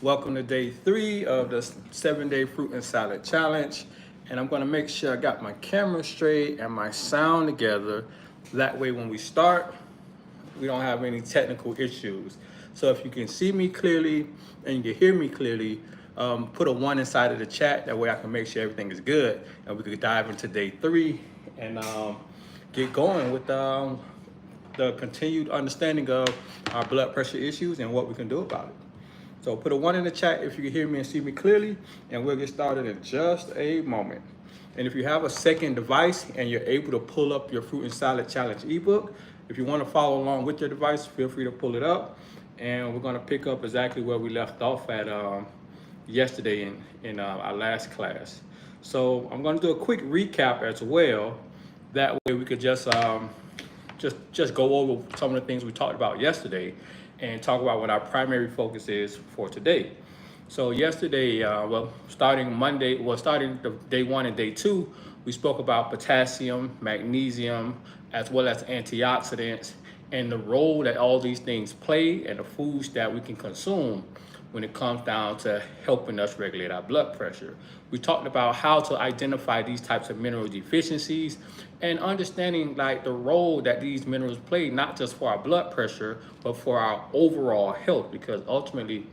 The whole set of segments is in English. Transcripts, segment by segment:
Welcome to day 3 of the 7-day fruit and salad challenge. And I'm gonna make sure I got my camera straight and my sound together. That way when we start, we don't have any technical issues. So if you can see me clearly and you can hear me clearly, put a 1 inside of the chat. That way I can make sure everything is good. And we could dive into day 3 and get going with the continued understanding of our blood pressure issues and what we can do about it. So put a 1 in the chat if you can hear me and see me clearly, and we'll get started in just a moment. And if you have a second device and you're able to pull up your Fruit and Salad Challenge ebook, if you want to follow along with your device, feel free to pull it up. And we're going to pick up exactly where we left off at yesterday in our last class. So I'm going to do a quick recap as well. That way we could just go over some of the things we talked about yesterday and talk about what our primary focus is for today. So yesterday, starting the day 1 and day 2, we spoke about potassium, magnesium, as well as antioxidants, and the role that all these things play and the foods that we can consume when it comes down to helping us regulate our blood pressure. We talked about how to identify these types of mineral deficiencies and understanding like the role that these minerals play, not just for our blood pressure, but for our overall health, because ultimately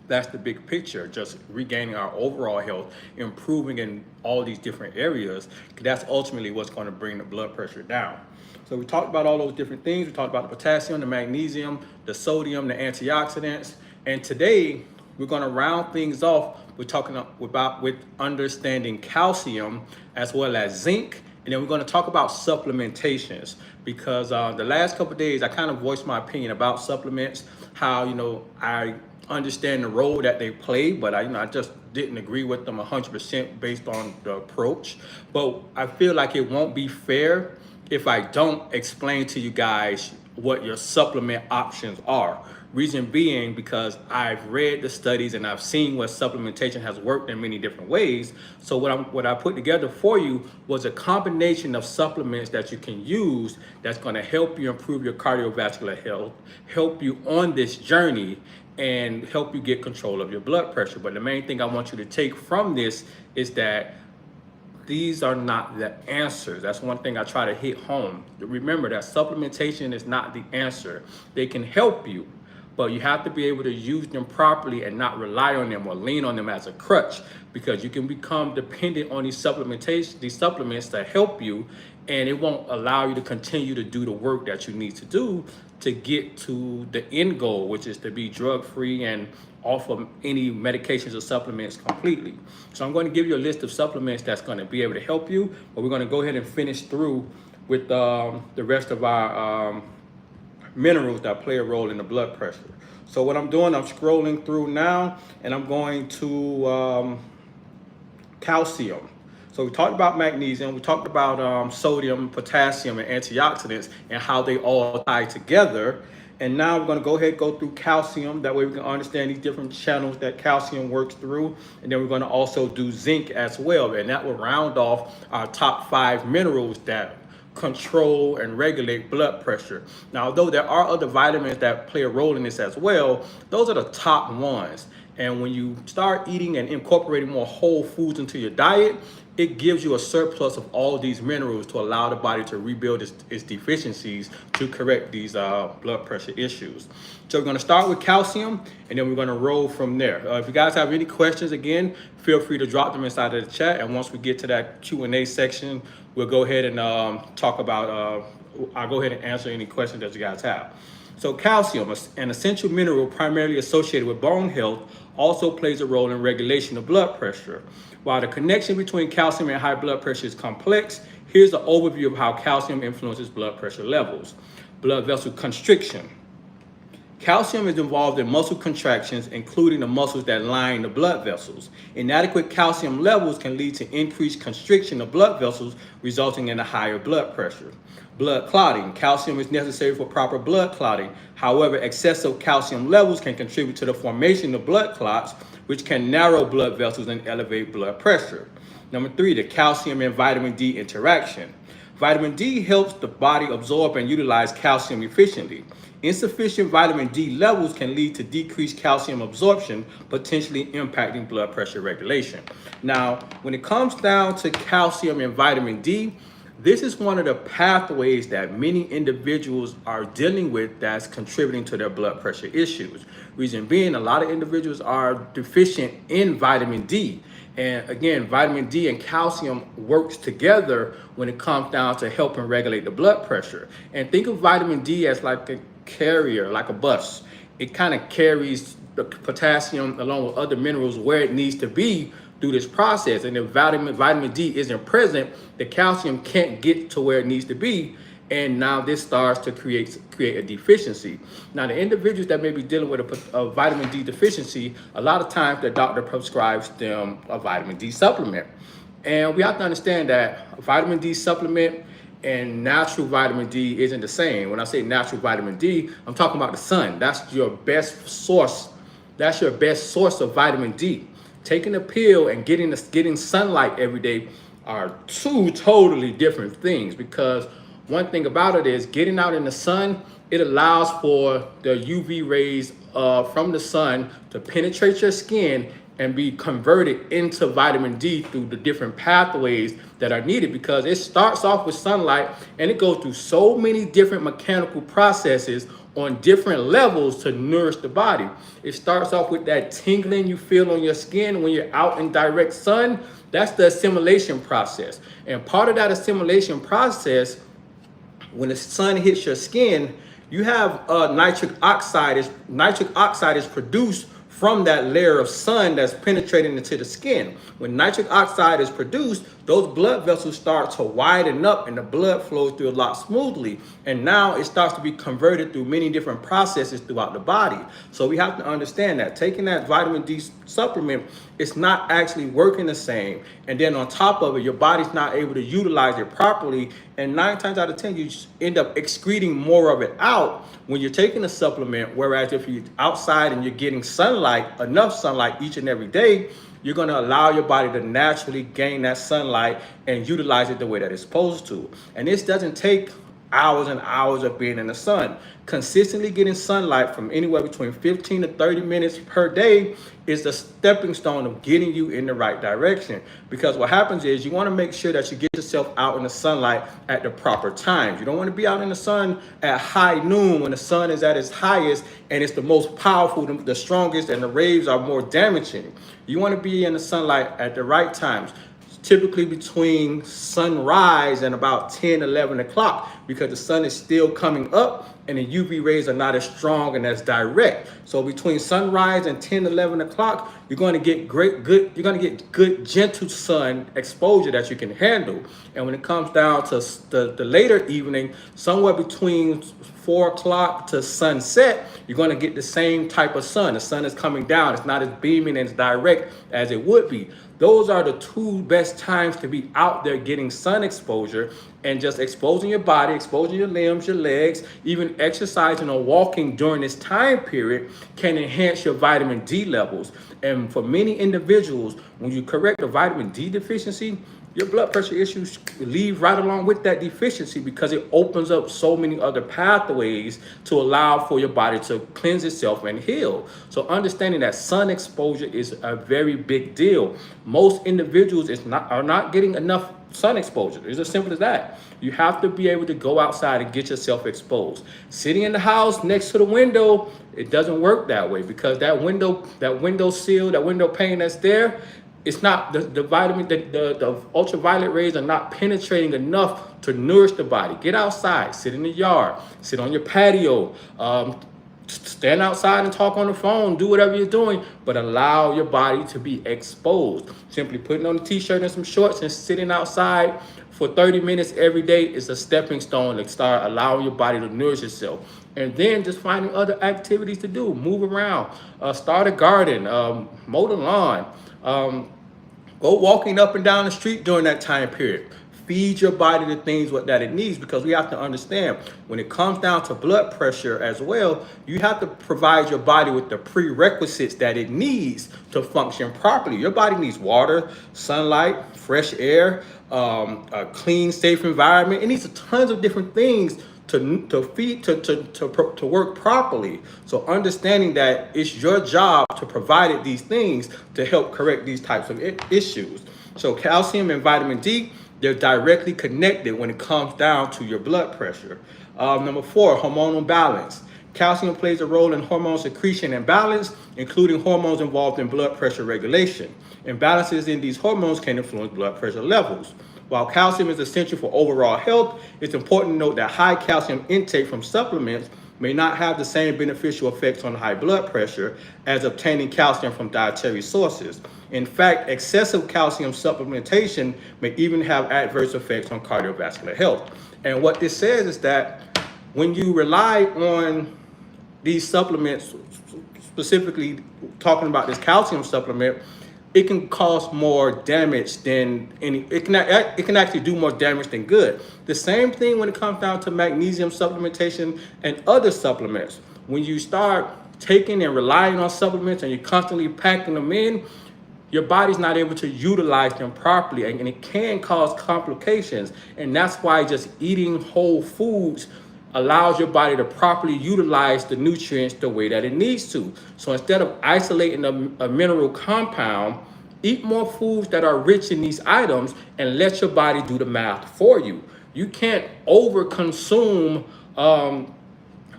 that's the big picture, just regaining our overall health, improving in all these different areas, because that's ultimately what's going to bring the blood pressure down. So we talked about all those different things. We talked about the potassium, the magnesium, the sodium, the antioxidants. And today we're going to round things off. We're talking about with understanding calcium as well as zinc. And then we're going to talk about supplementations, because the last couple of days I kind of voiced my opinion about supplements, how, I understand the role that they play, but I just didn't agree with them 100% based on the approach. But I feel like it won't be fair if I don't explain to you guys what your supplement options are. Reason being, because I've read the studies and I've seen what supplementation has worked in many different ways. So what I put together for you was a combination of supplements that you can use that's going to help you improve your cardiovascular health, help you on this journey, and help you get control of your blood pressure. But the main thing I want you to take from this is that these are not the answers. That's one thing I try to hit home. Remember that supplementation is not the answer. They can help you, but you have to be able to use them properly and not rely on them or lean on them as a crutch, because you can become dependent on these supplements to help you, and it won't allow you to continue to do the work that you need to do to get to the end goal, which is to be drug-free and off of any medications or supplements completely. So I'm going to give you a list of supplements that's going to be able to help you, but we're going to go ahead and finish through with the rest of our minerals that play a role in the blood pressure. So what I'm doing, I'm scrolling through now, and I'm going to calcium. So we talked about magnesium, we talked about sodium, potassium, and antioxidants, and how they all tie together. And now we're going to go ahead and go through calcium. That way we can understand these different channels that calcium works through. And then we're going to also do zinc as well. And that will round off our top 5 minerals that control and regulate blood pressure. Now, although there are other vitamins that play a role in this as well, those are the top ones. And when you start eating and incorporating more whole foods into your diet, it gives you a surplus of all these minerals to allow the body to rebuild its deficiencies to correct these blood pressure issues. So we're going to start with calcium, and then we're going to roll from there. If you guys have any questions, again, feel free to drop them inside of the chat. And once we get to that Q&A section, we'll go ahead and talk about, I'll go ahead and answer any questions that you guys have. So calcium, an essential mineral primarily associated with bone health, also plays a role in regulation of blood pressure. While the connection between calcium and high blood pressure is complex, here's an overview of how calcium influences blood pressure levels. Blood vessel constriction. Calcium is involved in muscle contractions, including the muscles that line the blood vessels. Inadequate calcium levels can lead to increased constriction of blood vessels, resulting in a higher blood pressure. Blood clotting. Calcium is necessary for proper blood clotting. However, excessive calcium levels can contribute to the formation of blood clots, which can narrow blood vessels and elevate blood pressure. Number 3, the calcium and vitamin D interaction. Vitamin D helps the body absorb and utilize calcium efficiently. Insufficient vitamin D levels can lead to decreased calcium absorption, potentially impacting blood pressure regulation. Now, when it comes down to calcium and vitamin D, this is one of the pathways that many individuals are dealing with that's contributing to their blood pressure issues. Reason being, a lot of individuals are deficient in vitamin D. And again, vitamin D and calcium works together when it comes down to helping regulate the blood pressure. And think of vitamin D as like a carrier, like a bus. It kind of carries the potassium along with other minerals where it needs to be through this process. And if vitamin D isn't present, the calcium can't get to where it needs to be. And now this starts to create a deficiency. Now, the individuals that may be dealing with a vitamin D deficiency, a lot of times the doctor prescribes them a vitamin D supplement. And we have to understand that a vitamin D supplement and natural vitamin D isn't the same. When I say natural vitamin D, I'm talking about the sun. That's your best source. That's your best source of vitamin D. Taking a pill and getting sunlight every day are two totally different things, because one thing about it is getting out in the sun, it allows for the UV rays from the sun to penetrate your skin and be converted into vitamin D through the different pathways that are needed, because it starts off with sunlight and it goes through so many different mechanical processes on different levels to nourish the body. It starts off with that tingling you feel on your skin when you're out in direct sun. That's the assimilation process. And part of that assimilation process, when the sun hits your skin, you have nitric oxide. Nitric oxide is produced from that layer of sun that's penetrating into the skin. When nitric oxide is produced, those blood vessels start to widen up and the blood flows through a lot smoothly. And now it starts to be converted through many different processes throughout the body. So we have to understand that taking that vitamin D supplement, it's not actually working the same. And then on top of it, your body's not able to utilize it properly. And 9 times out of 10, you just end up excreting more of it out when you're taking a supplement. Whereas if you're outside and you're getting sunlight, enough sunlight each and every day, you're going to allow your body to naturally gain that sunlight and utilize it the way that it's supposed to. And this doesn't take hours and hours of being in the sun. Consistently getting sunlight from anywhere between 15 to 30 minutes per day is the stepping stone of getting you in the right direction. Because what happens is you want to make sure that you get yourself out in the sunlight at the proper times. You don't want to be out in the sun at high noon when the sun is at its highest and it's the most powerful, the strongest, and the rays are more damaging. You want to be in the sunlight at the right times, typically between sunrise and about 10, 11 o'clock, because the sun is still coming up and the UV rays are not as strong and as direct. So between sunrise and 10, 11 o'clock, you're going to get good, gentle sun exposure that you can handle. And when it comes down to the later evening, somewhere between 4 o'clock to sunset, you're going to get the same type of sun. The sun is coming down. It's not as beaming and as direct as it would be. Those are the 2 best times to be out there getting sun exposure, and just exposing your body, exposing your limbs, your legs, even exercising or walking during this time period can enhance your vitamin D levels. And for many individuals, when you correct a vitamin D deficiency, your blood pressure issues leave right along with that deficiency, because it opens up so many other pathways to allow for your body to cleanse itself and heal. So understanding that sun exposure is a very big deal. Most individuals are not getting enough sun exposure. It's as simple as that. You have to be able to go outside and get yourself exposed. Sitting in the house next to the window, it doesn't work that way, because that window sill, that window pane that's there, it's not the ultraviolet rays are not penetrating enough to nourish the body. Get outside, sit in the yard, sit on your patio, stand outside and talk on the phone, do whatever you're doing, but allow your body to be exposed. Simply putting on a t-shirt and some shorts and sitting outside for 30 minutes every day is a stepping stone to start allowing your body to nourish itself. And then just finding other activities to do, move around, start a garden, mow the lawn, go walking up and down the street during that time period. Feed your body the things that it needs, because we have to understand when it comes down to blood pressure as well, you have to provide your body with the prerequisites that it needs to function properly. Your body needs water, sunlight, fresh air, a clean, safe environment. It needs tons of different things to work properly. So understanding that it's your job to provide these things to help correct these types of issues. So calcium and vitamin D, they're directly connected when it comes down to your blood pressure. Number 4, hormonal balance. Calcium plays a role in hormone secretion and balance, including hormones involved in blood pressure regulation. Imbalances in these hormones can influence blood pressure levels. While calcium is essential for overall health, it's important to note that high calcium intake from supplements may not have the same beneficial effects on high blood pressure as obtaining calcium from dietary sources. In fact, excessive calcium supplementation may even have adverse effects on cardiovascular health. And what this says is that when you rely on these supplements, specifically talking about this calcium supplement, it can cause more damage than it can actually do more damage than good. The same thing when it comes down to magnesium supplementation and other supplements. When you start taking and relying on supplements and you're constantly packing them in, your body's not able to utilize them properly, and it can cause complications. And that's why just eating whole foods allows your body to properly utilize the nutrients the way that it needs to. So instead of isolating a mineral compound, eat more foods that are rich in these items and let your body do the math for you. You can't over consume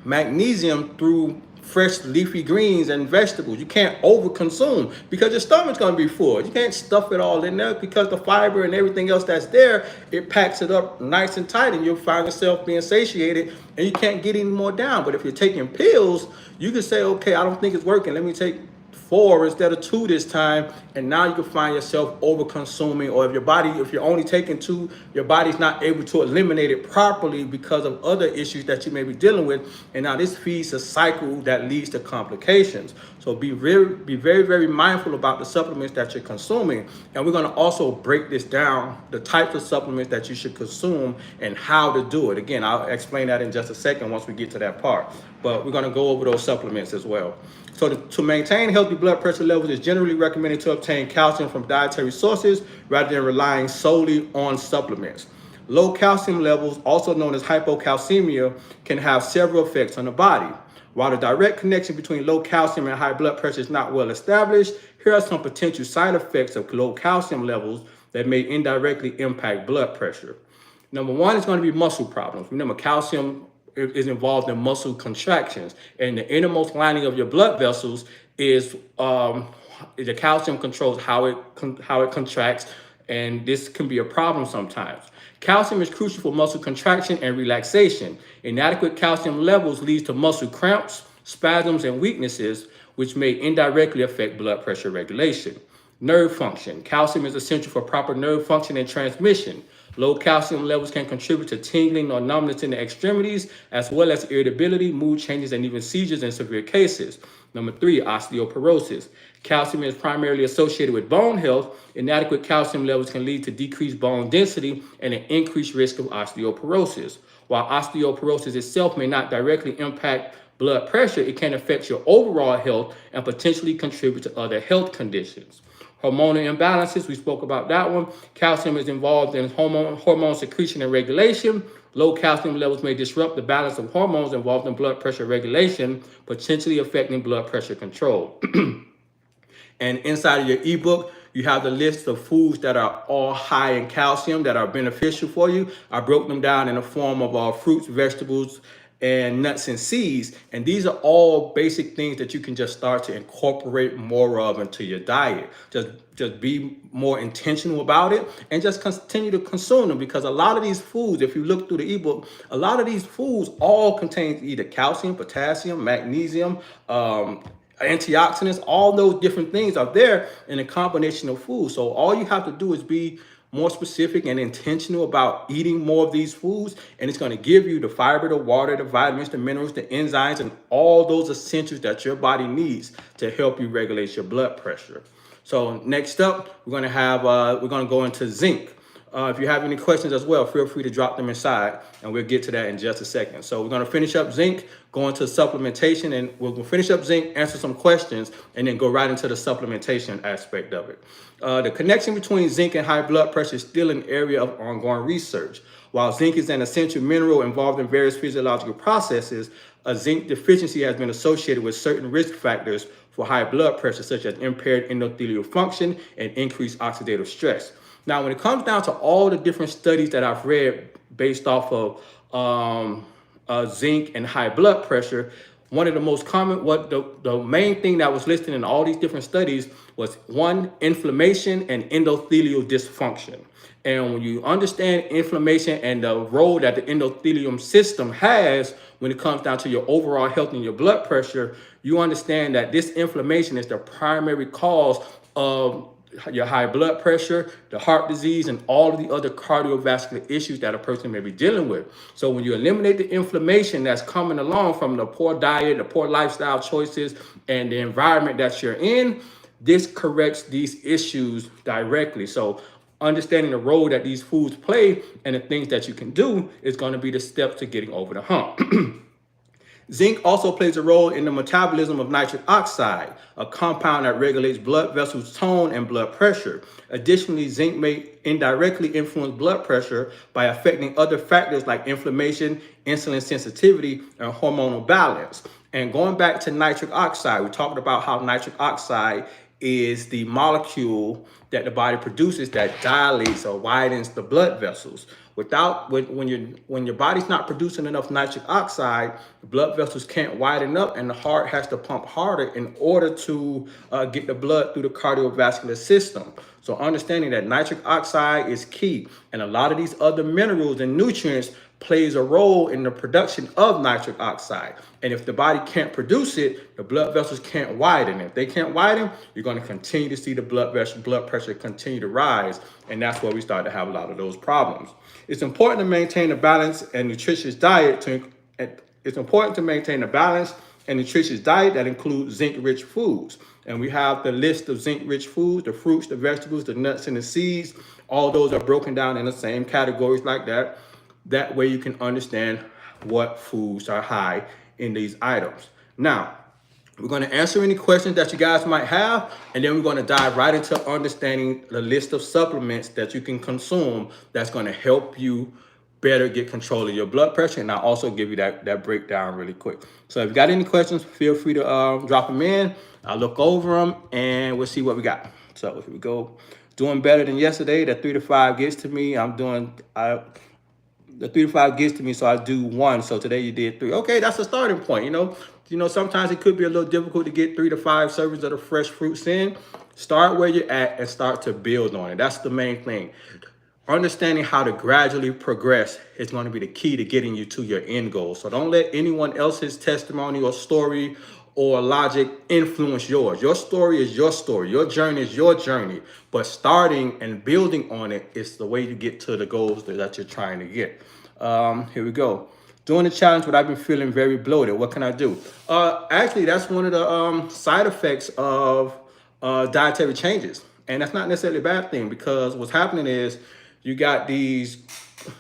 magnesium through fresh leafy greens and vegetables. You can't over consume because your stomach's going to be full. You can't stuff it all in there because the fiber and everything else that's there, it packs it up nice and tight, and you'll find yourself being satiated and you can't get any more down. But if you're taking pills, you can say, okay, I don't think it's working. Let me take 4 instead of 2 this time, and now you can find yourself over consuming. Or if you're only taking 2, your body's not able to eliminate it properly because of other issues that you may be dealing with, and now this feeds a cycle that leads to complications. So be very mindful about the supplements that you're consuming, and we're going to also break this down, the types of supplements that you should consume and how to do it. Again, I'll explain that in just a second once we get to that part, but we're going to go over those supplements as well. So to maintain healthy blood pressure levels, it's generally recommended to obtain calcium from dietary sources rather than relying solely on supplements. Low calcium levels, also known as hypocalcemia, can have several effects on the body. While the direct connection between low calcium and high blood pressure is not well established, here are some potential side effects of low calcium levels that may indirectly impact blood pressure. Number 1 is going to be muscle problems. Remember, calcium is involved in muscle contractions, and the innermost lining of your blood vessels is the calcium controls how it contracts, and this can be a problem sometimes. Calcium is crucial for muscle contraction and relaxation. Inadequate calcium levels leads to muscle cramps, spasms, and weaknesses, which may indirectly affect blood pressure regulation. Nerve function. Calcium is essential for proper nerve function and transmission. Low calcium levels can contribute to tingling or numbness in the extremities, as well as irritability, mood changes, and even seizures in severe cases. Number 3, osteoporosis. Calcium is primarily associated with bone health. Inadequate calcium levels can lead to decreased bone density and an increased risk of osteoporosis. While osteoporosis itself may not directly impact blood pressure, it can affect your overall health and potentially contribute to other health conditions. Hormonal imbalances, we spoke about that one. Calcium is involved in hormone secretion and regulation. Low calcium levels may disrupt the balance of hormones involved in blood pressure regulation, potentially affecting blood pressure control. And inside of your ebook, you have the list of foods that are all high in calcium that are beneficial for you. I broke them down in the form of fruits, vegetables, and nuts and seeds. And these are all basic things that you can just start to incorporate more of into your diet. Just be more intentional about it and just continue to consume them, because a lot of these foods, if you look through the ebook, a lot of these foods all contain either calcium, potassium, magnesium, antioxidants. All those different things are there in a combination of food. So all you have to do is be more specific and intentional about eating more of these foods, and it's going to give you the fiber, the water, the vitamins, the minerals, the enzymes, and all those essentials that your body needs to help you regulate your blood pressure. So next up, we're going to go into zinc. If you have any questions as well, feel free to drop them inside, and we'll get to that in just a second. So we're going to finish up zinc, go into supplementation, and we'll finish up zinc, answer some questions, and then go right into the supplementation aspect of it. The connection between zinc and high blood pressure is still an area of ongoing research. While zinc is an essential mineral involved in various physiological processes, a zinc deficiency has been associated with certain risk factors for high blood pressure, such as impaired endothelial function and increased oxidative stress. Now, when it comes down to all the different studies that I've read based off of zinc and high blood pressure, one of the most common, the main thing that was listed in all these different studies was one, inflammation and endothelial dysfunction. And when you understand inflammation and the role that the endothelium system has when it comes down to your overall health and your blood pressure, you understand that this inflammation is the primary cause of your high blood pressure, the heart disease, and all of the other cardiovascular issues that a person may be dealing with. So when you eliminate the inflammation that's coming along from the poor diet, the poor lifestyle choices, and the environment that you're in, this corrects these issues directly. So understanding the role that these foods play and the things that you can do is going to be the steps to getting over the hump. Zinc also plays a role in the metabolism of nitric oxide, a compound that regulates blood vessels tone and blood pressure. Additionally, zinc may indirectly influence blood pressure by affecting other factors like inflammation, insulin sensitivity, and hormonal balance. And going back to nitric oxide, we talked about how nitric oxide is the molecule that the body produces that dilates or widens the blood vessels. When your body's not producing enough nitric oxide, the blood vessels can't widen up, and the heart has to pump harder in order to get the blood through the cardiovascular system. So understanding that nitric oxide is key, and a lot of these other minerals and nutrients plays a role in the production of nitric oxide. And if the body can't produce it, the blood vessels can't widen. If they can't widen, you're going to continue to see the blood pressure continue to rise. And that's where we start to have a lot of those problems. It's important to maintain a balanced and nutritious diet. It's important to maintain a balanced and nutritious diet that includes zinc-rich foods. And we have the list of zinc-rich foods: the fruits, the vegetables, the nuts, and the seeds. All those are broken down in the same categories like that. That way you can understand what foods are high in these items. Now, we're going to answer any questions that you guys might have, and then we're going to dive right into understanding the list of supplements that you can consume that's going to help you better get control of your blood pressure. And I'll also give you that breakdown really quick. So if you got any questions, feel free to drop them in. I'll look over them and we'll see what we got. So here we go. Doing better than yesterday. That 3 to 5 gets to me. The 3 to 5 gets to me, so I do 1. So today you did 3. Okay, that's a starting point. You know, sometimes it could be a little difficult to get 3 to 5 servings of the fresh fruits in. Start where you're at and start to build on it. That's the main thing. Understanding how to gradually progress is going to be the key to getting you to your end goal. So don't let anyone else's testimony or story or logic influence yours. Your story is your story. Your journey is your journey. But starting and building on it is the way you get to the goals that you're trying to get. Here we go. Doing the challenge, but I've been feeling very bloated. What can I do? Actually, that's one of the side effects of dietary changes. And that's not necessarily a bad thing, because what's happening is you got these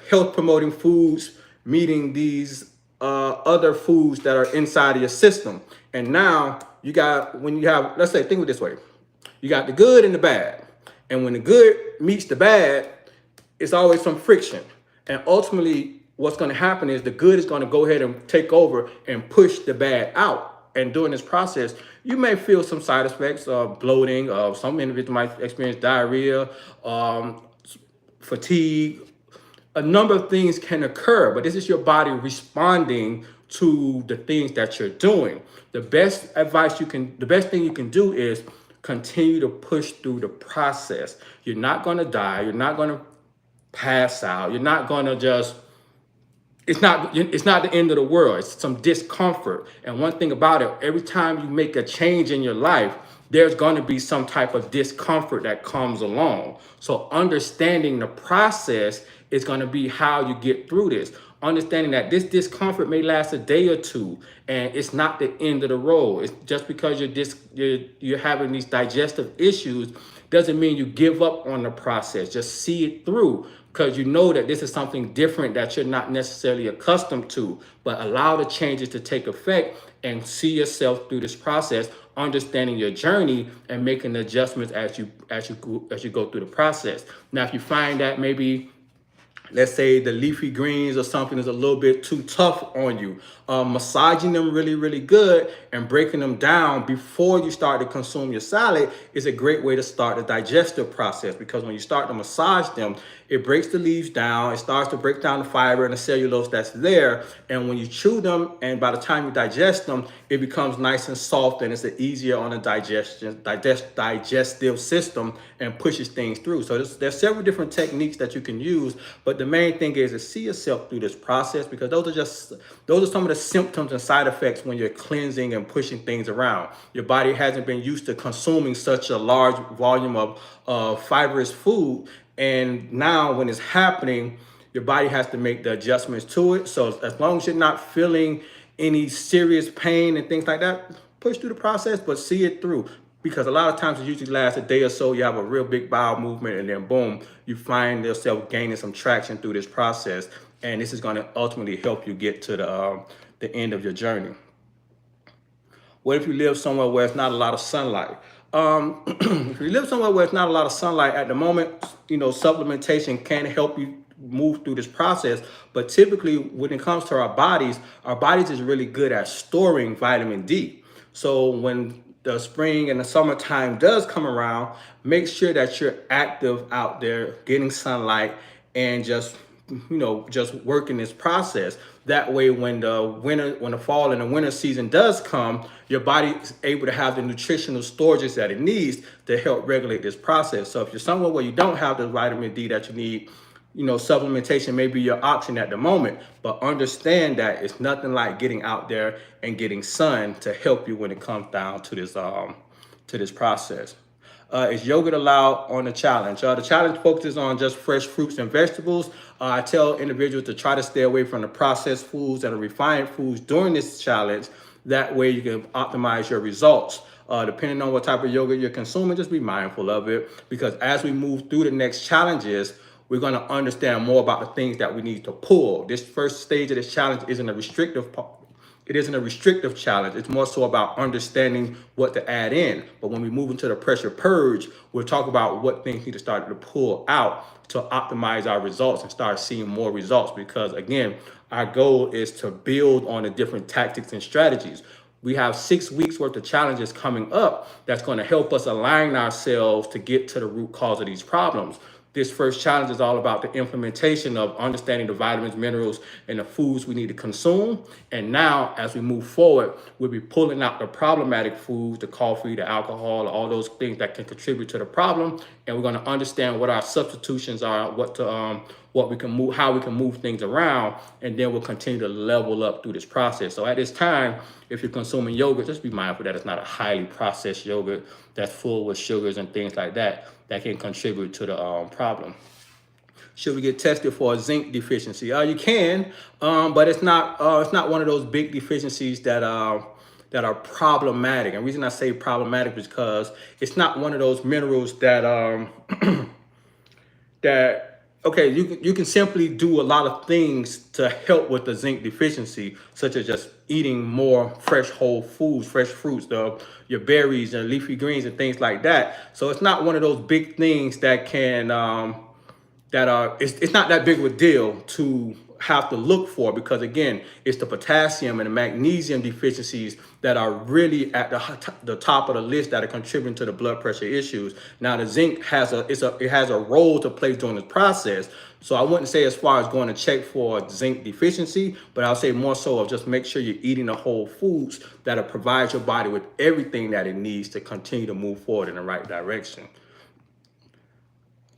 health promoting foods meeting these other foods that are inside of your system. And now you got, when you have, let's say, think of it this way. You got the good and the bad. And when the good meets the bad, it's always some friction. And ultimately, what's going to happen is the good is going to go ahead and take over and push the bad out. And during this process, you may feel some side effects of bloating. Some individuals might experience diarrhea, fatigue. A number of things can occur, but this is your body responding to the things that you're doing. The best thing you can do is continue to push through the process. You're not going to die. You're not going to pass out. You're not going to just, it's not the end of the world. It's some discomfort. And one thing about it, every time you make a change in your life, there's going to be some type of discomfort that comes along. So understanding the process is going to be how you get through this. understanding that this discomfort may last a day or two, and it's not the end of the road. It's just because you're having these digestive issues doesn't mean you give up on the process. Just see it through, because you know that this is something different that you're not necessarily accustomed to. But allow the changes to take effect and see yourself through this process, understanding your journey and making the adjustments as you go through the process. Now, if you find that maybe, let's say, the leafy greens or something is a little bit too tough on you, massaging them really good and breaking them down before you start to consume your salad is a great way to start the digestive process, because when you start to massage them, it breaks the leaves down, it starts to break down the fiber and the cellulose that's there, and when you chew them and by the time you digest them, it becomes nice and soft, and it's easier on the digestive system and pushes things through. So there's several different techniques that you can use, but the main thing is to see yourself through this process, because those are some of the symptoms and side effects when you're cleansing and pushing things around. Your body hasn't been used to consuming such a large volume of fibrous food, and now when it's happening, your body has to make the adjustments to it. So as long as you're not feeling any serious pain and things like that, push through the process, but see it through. Because a lot of times it usually lasts a day or so. You have a real big bowel movement, and then boom, you find yourself gaining some traction through this process. And this is going to ultimately help you get to the end of your journey. What if you live somewhere where it's not a lot of sunlight? If you live somewhere where it's not a lot of sunlight at the moment, supplementation can help you move through this process. But typically when it comes to our bodies is really good at storing vitamin D. So when the spring and the summertime does come around, make sure that you're active out there, getting sunlight, and just working this process. That way, when the fall and the winter season does come, your body is able to have the nutritional storages that it needs to help regulate this process. So if you're somewhere where you don't have the vitamin D that you need, supplementation may be your option at the moment, but understand that it's nothing like getting out there and getting sun to help you when it comes down to this process. Is yogurt allowed on the challenge? The challenge focuses on just fresh fruits and vegetables. I tell individuals to try to stay away from the processed foods and the refined foods during this challenge. That way you can optimize your results. Depending on what type of yogurt you're consuming, just be mindful of it, because as we move through the next challenges, we're going to understand more about the things that we need to pull. This first stage of this challenge isn't a restrictive part. It isn't a restrictive challenge. It's more so about understanding what to add in. But when we move into the pressure purge, we'll talk about what things need to start to pull out to optimize our results and start seeing more results. Because again, our goal is to build on the different tactics and strategies. We have 6 weeks worth of challenges coming up that's going to help us align ourselves to get to the root cause of these problems. This first challenge is all about the implementation of understanding the vitamins, minerals, and the foods we need to consume. And now, as we move forward, we'll be pulling out the problematic foods, the coffee, the alcohol, all those things that can contribute to the problem. And we're going to understand what our substitutions are, what we can move, how we can move things around, and then we'll continue to level up through this process. So at this time, if you're consuming yogurt, just be mindful that it's not a highly processed yogurt that's full with sugars and things like that can contribute to the problem. Should we get tested for a zinc deficiency? You can, but it's not one of those big deficiencies that are problematic. And the reason I say problematic is because it's not one of those minerals that okay, you can simply do a lot of things to help with the zinc deficiency, such as just eating more fresh whole foods, fresh fruits, your berries and leafy greens and things like that. So it's not one of those big things that can it's not that big of a deal to have to look for, because again, it's the potassium and the magnesium deficiencies that are really at the top of the list that are contributing to the blood pressure issues. Now the zinc has a role to play during this process. So I wouldn't say as far as going to check for zinc deficiency, but I'll say more so of just make sure you're eating the whole foods that'll provide your body with everything that it needs to continue to move forward in the right direction.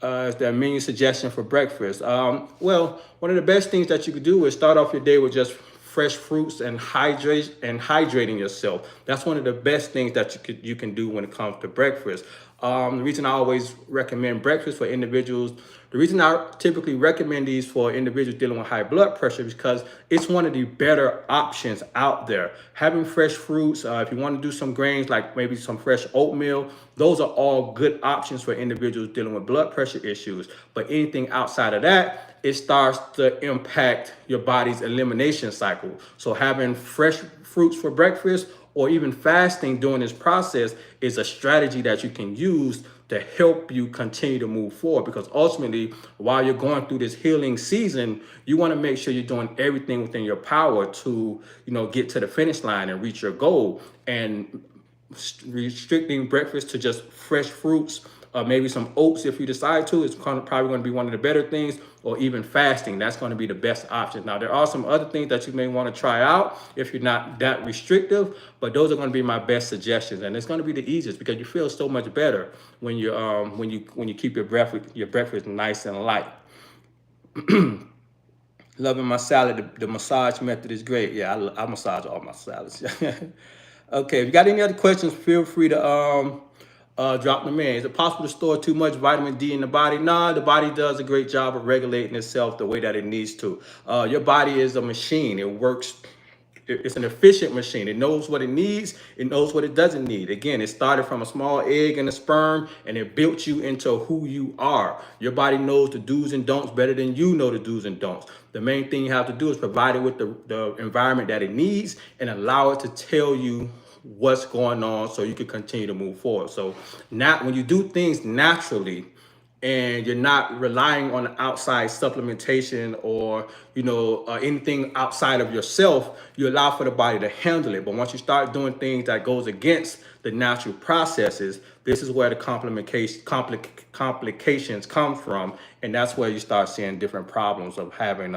Is there a menu suggestion for breakfast? Well, one of the best things that you could do is start off your day with just fresh fruits and hydrating yourself. That's one of the best things that you can do when it comes to breakfast. The reason I always recommend breakfast for individuals The reason I typically recommend these for individuals dealing with high blood pressure is because it's one of the better options out there. Having fresh fruits, if you want to do some grains like maybe some fresh oatmeal, those are all good options for individuals dealing with blood pressure issues. But anything outside of that, it starts to impact your body's elimination cycle. So having fresh fruits for breakfast or even fasting during this process is a strategy that you can use to help you continue to move forward, because ultimately while you're going through this healing season, you want to make sure you're doing everything within your power to, get to the finish line and reach your goal. And restricting breakfast to just fresh fruits, maybe some oats if you decide to, it's probably going to be one of the better things, or even fasting. That's going to be the best option. Now, there are some other things that you may want to try out if you're not that restrictive, but those are going to be my best suggestions, and it's going to be the easiest because you feel so much better when you when you keep your breakfast nice and light. Loving my salad. The massage method is great. Yeah, I massage all my salads. Okay, if you got any other questions, feel free to drop them in. Is it possible to store too much vitamin D in the body? Nah, the body does a great job of regulating itself the way that it needs to. Your body is a machine. It works. It's an efficient machine. It knows what it needs. It knows what it doesn't need. Again, it started from a small egg and a sperm, and it built you into who you are. Your body knows the do's and don'ts better than you know the do's and don'ts. The main thing you have to do is provide it with the environment that it needs and allow it to tell you what's going on so you can continue to move forward. So now when you do things naturally and you're not relying on outside supplementation or anything outside of yourself, you allow for the body to handle it. But once you start doing things that goes against the natural processes, this is where the complications come from, and that's where you start seeing different problems of having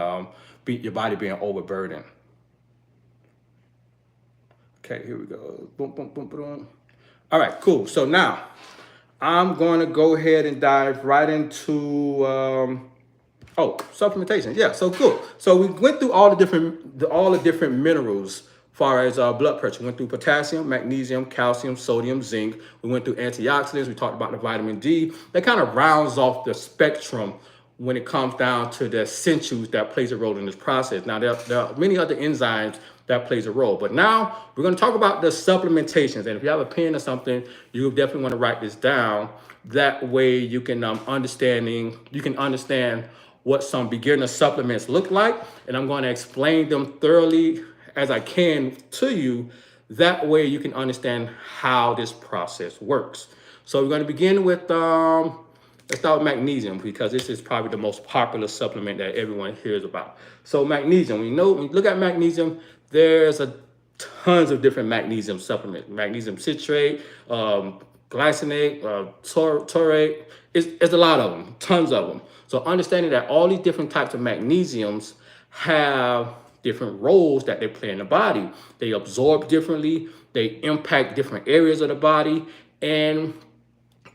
your body being overburdened. Okay, here we go. Boom, boom, boom, boom. All right, cool. So now I'm going to go ahead and dive right into supplementation. Yeah, so cool. So we went through all the different minerals as far as blood pressure. We went through potassium, magnesium, calcium, sodium, zinc. We went through antioxidants. We talked about the vitamin D. That kind of rounds off the spectrum when it comes down to the essentials that plays a role in this process. Now, there are many other enzymes that plays a role, but now we're going to talk about the supplementations. And if you have a pen or something, you definitely want to write this down. That way you can understand what some beginner supplements look like, and I'm going to explain them thoroughly as I can to you. That way you can understand how this process works. So we're going to begin with let's start with magnesium, because this is probably the most popular supplement that everyone hears about. So magnesium, when you look at magnesium, there's tons of different magnesium supplements. Magnesium citrate, glycinate, taurate. It's a lot of them, tons of them. So understanding that all these different types of magnesiums have different roles that they play in the body. They absorb differently, they impact different areas of the body, and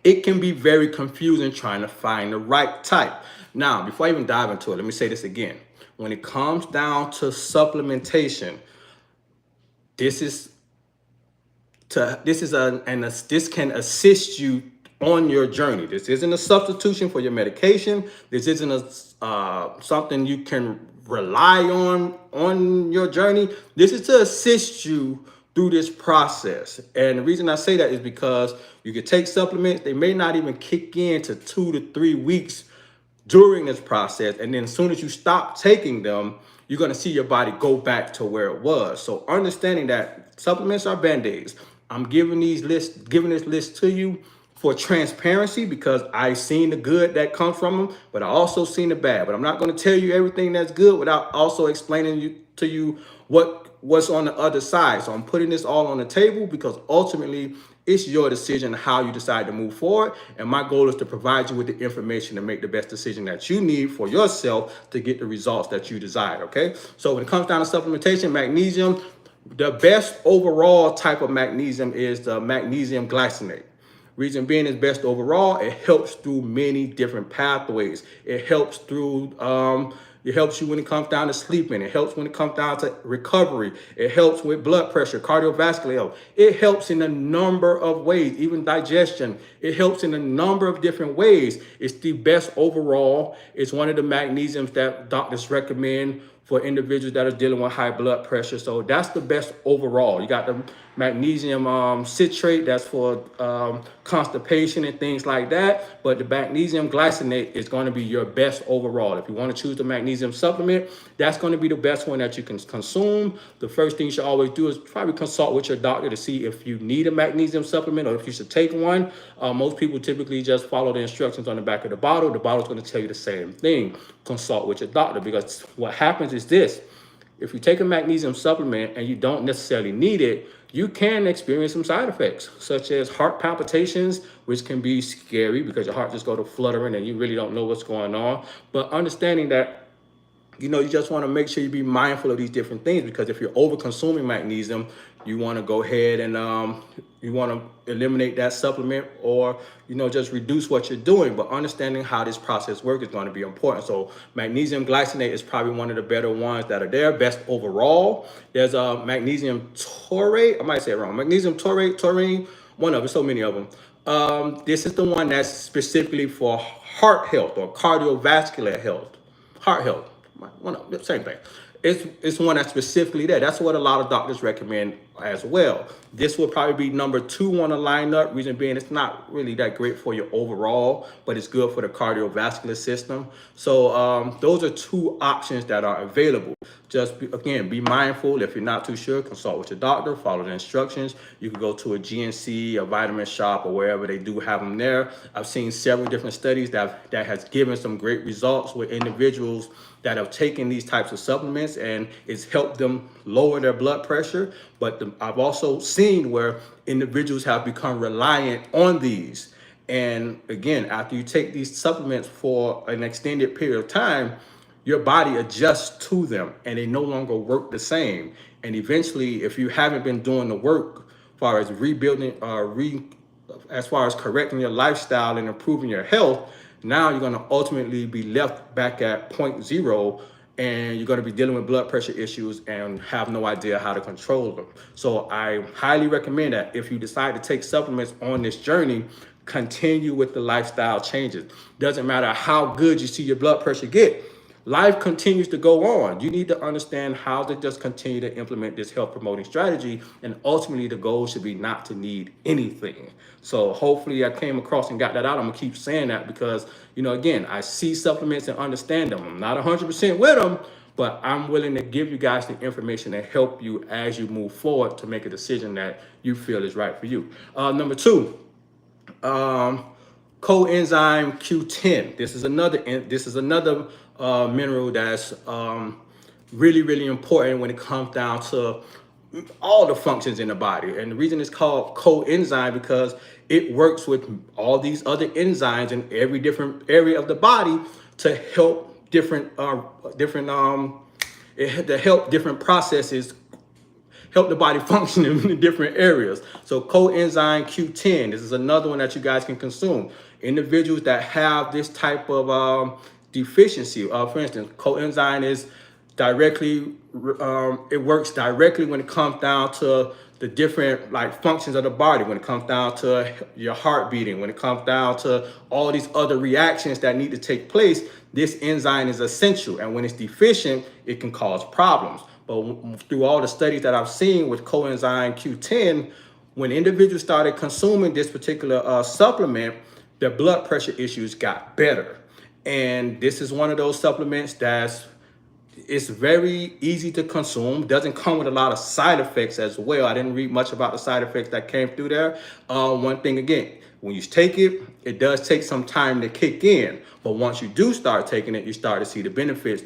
it can be very confusing trying to find the right type. Now, before I even dive into it, let me say this again. When it comes down to supplementation, this can assist you on your journey. This isn't a substitution for your medication. This isn't something you can rely on your journey. This is to assist you through this process. And the reason I say that is because you can take supplements. They may not even kick in to 2 to 3 weeks during this process. And then as soon as you stop taking them, you're going to see your body go back to where it was. So understanding that supplements are Band-Aids. I'm giving this list to you for transparency, because I've seen the good that comes from them, but I also seen the bad. But I'm not going to tell you everything that's good without also explaining to you what's on the other side. So I'm putting this all on the table because ultimately it's your decision how you decide to move forward. And my goal is to provide you with the information to make the best decision that you need for yourself to get the results that you desire, okay? So when it comes down to supplementation, magnesium, the best overall type of magnesium is the magnesium glycinate. Reason being is best overall, it helps through many different pathways. It helps through It helps you when it comes down to sleeping. It helps when it comes down to recovery. It helps with blood pressure, cardiovascular health. It helps in a number of ways, even digestion. It helps in a number of different ways. It's the best overall. It's one of the magnesiums that doctors recommend for individuals that are dealing with high blood pressure. So that's the best overall. You got the magnesium citrate, that's for constipation and things like that. But the magnesium glycinate is going to be your best overall. If you want to choose the magnesium supplement, that's going to be the best one that you can consume. The first thing you should always do is probably consult with your doctor to see if you need a magnesium supplement or if you should take one. Most people typically just follow the instructions on the back of the bottle. The bottle is going to tell you the same thing. Consult with your doctor, because what happens is this: if you take a magnesium supplement and you don't necessarily need it, you can experience some side effects, such as heart palpitations, which can be scary because your heart just go to fluttering and you really don't know what's going on. But understanding that, you just want to make sure you be mindful of these different things, because if you're over consuming magnesium, you want to go ahead and you want to eliminate that supplement, or just reduce what you're doing. But understanding how this process works is going to be important. So magnesium glycinate is probably one of the better ones that are there, best overall. There's a magnesium taurate, I might say it wrong, magnesium taurine, one of them, so many of them. This is the one that's specifically for heart health or cardiovascular health, heart health. Same thing. It's one that's specifically there. That's what a lot of doctors recommend as well. This will probably be number 2 on the lineup. Reason being, it's not really that great for your overall, but it's good for the cardiovascular system. So those are 2 options that are available. Just again, be mindful. If you're not too sure, consult with your doctor, follow the instructions. You can go to a GNC, a vitamin shop, or wherever they do have them there. I've seen several different studies that has given some great results with individuals that have taken these types of supplements, and it's helped them lower their blood pressure. But I've also seen where individuals have become reliant on these. And again, after you take these supplements for an extended period of time, your body adjusts to them and they no longer work the same. And eventually, if you haven't been doing the work as far as rebuilding, as far as correcting your lifestyle and improving your health, now you're going to ultimately be left back at point zero, and you're going to be dealing with blood pressure issues and have no idea how to control them. So I highly recommend that if you decide to take supplements on this journey, continue with the lifestyle changes. Doesn't matter how good you see your blood pressure get. Life continues to go on. You need to understand how to just continue to implement this health promoting strategy. And ultimately, the goal should be not to need anything. So hopefully I came across and got that out. I'm gonna keep saying that because, again, I see supplements and understand them. I'm not 100% with them, but I'm willing to give you guys the information to help you as you move forward to make a decision that you feel is right for you. Number 2, coenzyme Q10. This is another mineral that's really, really important when it comes down to all the functions in the body. And the reason it's called coenzyme because it works with all these other enzymes in every different area of the body to help different processes help the body function in different areas. So coenzyme Q10, this is another one that you guys can consume. Individuals that have this type of deficiency, for instance, coenzyme is directly, it works directly when it comes down to the different functions of the body, when it comes down to your heart beating, when it comes down to all these other reactions that need to take place. This enzyme is essential, and when it's deficient, it can cause problems. But through all the studies that I've seen with coenzyme Q10, when individuals started consuming this particular supplement, their blood pressure issues got better. And this is one of those supplements it's very easy to consume, doesn't come with a lot of side effects as well. I didn't read much about the side effects that came through there. One thing again, when you take it, it does take some time to kick in. But once you do start taking it, you start to see the benefits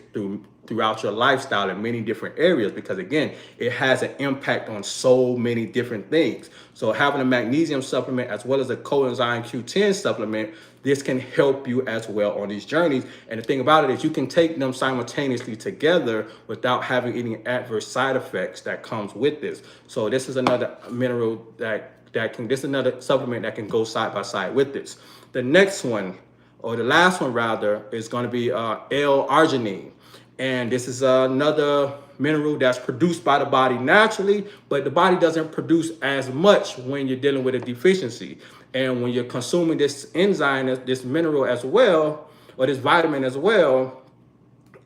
throughout your lifestyle in many different areas, because again, it has an impact on so many different things. So having a magnesium supplement as well as a coenzyme Q10 supplement, this can help you as well on these journeys. And the thing about it is you can take them simultaneously together without having any adverse side effects that comes with this. So this is another mineral this is another supplement that can go side by side with this. The next one, or the last one rather, is going to be L-arginine. And this is another mineral that's produced by the body naturally, but the body doesn't produce as much when you're dealing with a deficiency. And when you're consuming this enzyme, this mineral as well, or this vitamin as well,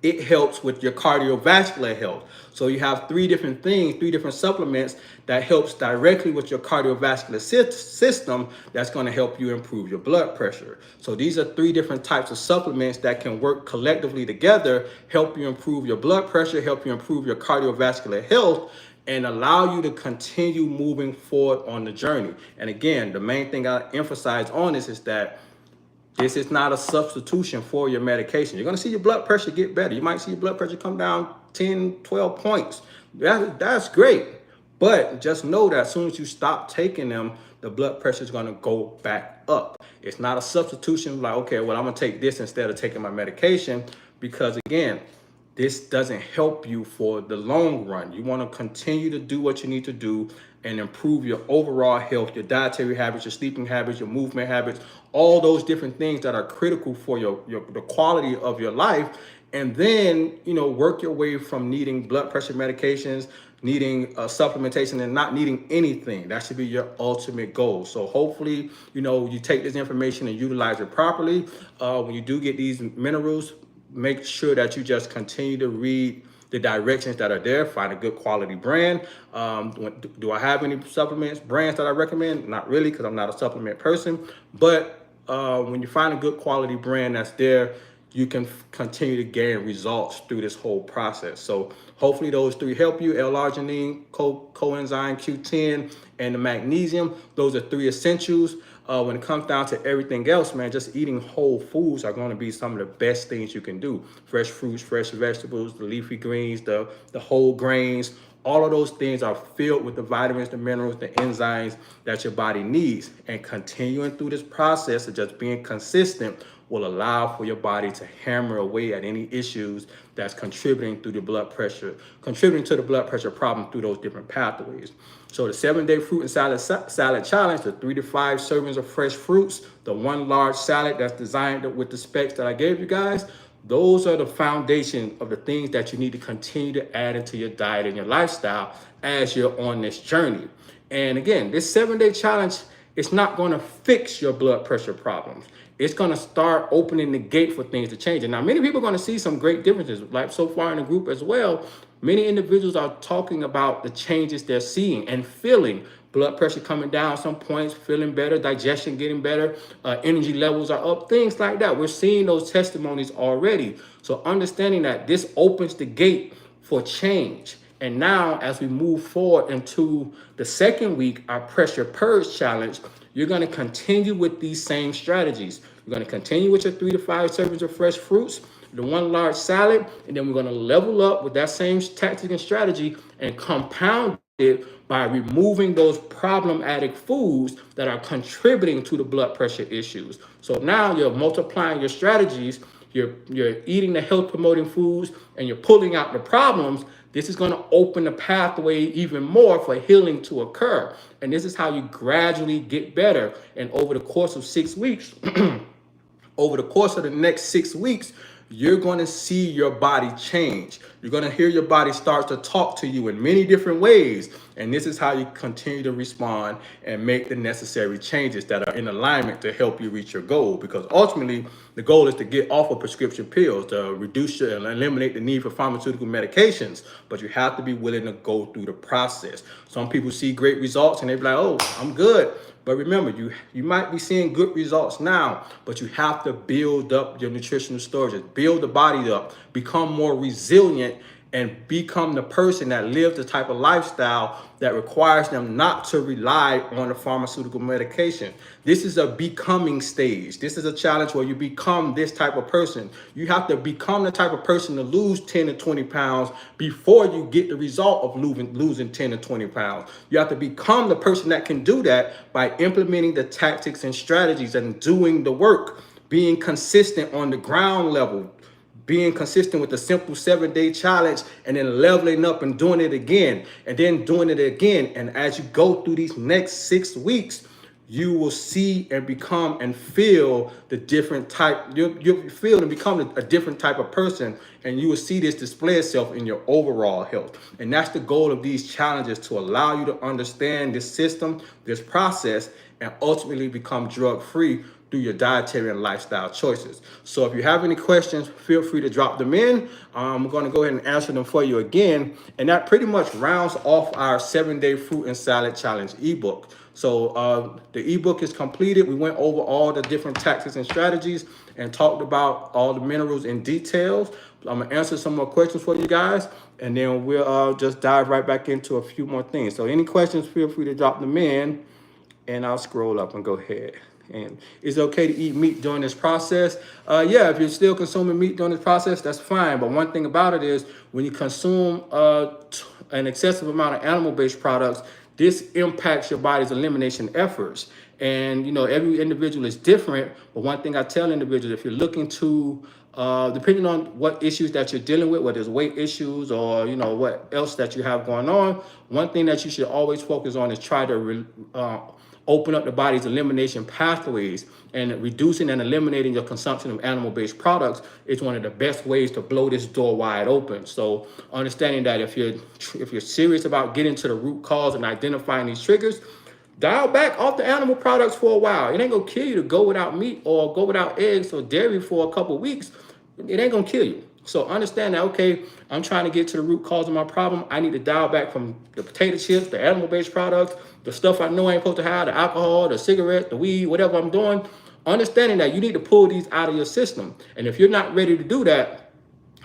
it helps with your cardiovascular health. So you have three different things, three different supplements that helps directly with your cardiovascular system that's going to help you improve your blood pressure. So these are three different types of supplements that can work collectively together, help you improve your blood pressure, help you improve your cardiovascular health, and allow you to continue moving forward on the journey. And again, the main thing I emphasize on this is that this is not a substitution for your medication. You're going to see your blood pressure get better. You might see your blood pressure come down 10, 12 points. That's great. But just know that as soon as you stop taking them, the blood pressure is going to go back up. It's not a substitution like, okay, well, I'm going to take this instead of taking my medication, because again, this doesn't help you for the long run. You want to continue to do what you need to do and improve your overall health, your dietary habits, your sleeping habits, your movement habits, all those different things that are critical for the quality of your life. And then, work your way from needing blood pressure medications, needing supplementation, and not needing anything. That should be your ultimate goal. So hopefully, you take this information and utilize it properly. When you do get these minerals, make sure that you just continue to read the directions that are there. Find a good quality brand. Do I have any supplements, brands that I recommend? Not really, because I'm not a supplement person. But when you find a good quality brand that's there, you can continue to gain results through this whole process. So hopefully those three help you: L-arginine, coenzyme Q10, and the magnesium. Those are three essentials. When it comes down to everything else, man, just eating whole foods are going to be some of the best things you can do. Fresh fruits, fresh vegetables, the leafy greens, the whole grains, all of those things are filled with the vitamins, the minerals, the enzymes that your body needs. And continuing through this process of just being consistent will allow for your body to hammer away at any issues that's contributing to the blood pressure problem through those different pathways. So the 7-day fruit and salad challenge, the 3 to 5 servings of fresh fruits, the 1 large salad that's designed with the specs that I gave you guys, those are the foundation of the things that you need to continue to add into your diet and your lifestyle as you're on this journey. And again, this 7-day challenge, it's not going to fix your blood pressure problems. It's going to start opening the gate for things to change. And now many people are going to see some great differences, like so far in the group as well. Many individuals are talking about the changes they're seeing and feeling. Blood pressure coming down some points, feeling better, digestion getting better, energy levels are up, things like that. We're seeing those testimonies already. So understanding that this opens the gate for change. And now as we move forward into the second week, our pressure purge challenge, you're going to continue with these same strategies. You're going to continue with your 3 to 5 servings of fresh fruits, the 1 large salad, and then we're going to level up with that same tactic and strategy and compound it by removing those problematic foods that are contributing to the blood pressure issues. So now you're multiplying your strategies, you're eating the health promoting foods, and you're pulling out the problems. This is going to open the pathway even more for healing to occur. And this is how you gradually get better. And over the course of 6 weeks, over the course of the next 6 weeks, you're going to see your body change. You're going to hear your body start to talk to you in many different ways. And this is how you continue to respond and make the necessary changes that are in alignment to help you reach your goal. Because ultimately, the goal is to get off of prescription pills, to reduce and eliminate the need for pharmaceutical medications. But you have to be willing to go through the process. Some people see great results and they be like, oh, I'm good. But remember, you might be seeing good results now, but you have to build up your nutritional storage, build the body up, become more resilient, and become the person that lives the type of lifestyle that requires them not to rely on the pharmaceutical medication. This is a becoming stage. This is a challenge where you become this type of person. You have to become the type of person to lose 10 to 20 pounds before you get the result of losing 10 to 20 pounds. You have to become the person that can do that by implementing the tactics and strategies and doing the work, being consistent on the ground level, being consistent with the simple 7-day challenge, and then leveling up and doing it again, and then doing it again. And as you go through these next 6 weeks, you will see and become and feel the different type. You'll feel and become a different type of person, and you will see this display itself in your overall health. And that's the goal of these challenges, to allow you to understand this system, this process, and ultimately become drug-free through your dietary and lifestyle choices. So if you have any questions, feel free to drop them in. I'm going to go ahead and answer them for you again. And that pretty much rounds off our 7-day fruit and salad challenge ebook. So the ebook is completed. We went over all the different tactics and strategies and talked about all the minerals in details. I'm gonna answer some more questions for you guys, and then we'll just dive right back into a few more things. So any questions, feel free to drop them in, and I'll scroll up and go ahead. And is it okay to eat meat during this process? Yeah, if you're still consuming meat during this process, that's fine. But one thing about it is, when you consume an excessive amount of animal-based products, this impacts your body's elimination efforts. And every individual is different. But one thing I tell individuals, if you're looking to depending on what issues that you're dealing with, whether it's weight issues or what else that you have going on, one thing that you should always focus on is try to open up the body's elimination pathways, and reducing and eliminating your consumption of animal-based products is one of the best ways to blow this door wide open. So understanding that if you're serious about getting to the root cause and identifying these triggers, dial back off the animal products for a while. It ain't gonna kill you to go without meat or go without eggs or dairy for a couple of weeks. It ain't gonna kill you. So understand that, okay, I'm trying to get to the root cause of my problem. I need to dial back from the potato chips, the animal-based products, the stuff I know I ain't supposed to have, the alcohol, the cigarette, the weed, whatever I'm doing. Understanding that you need to pull these out of your system. And if you're not ready to do that,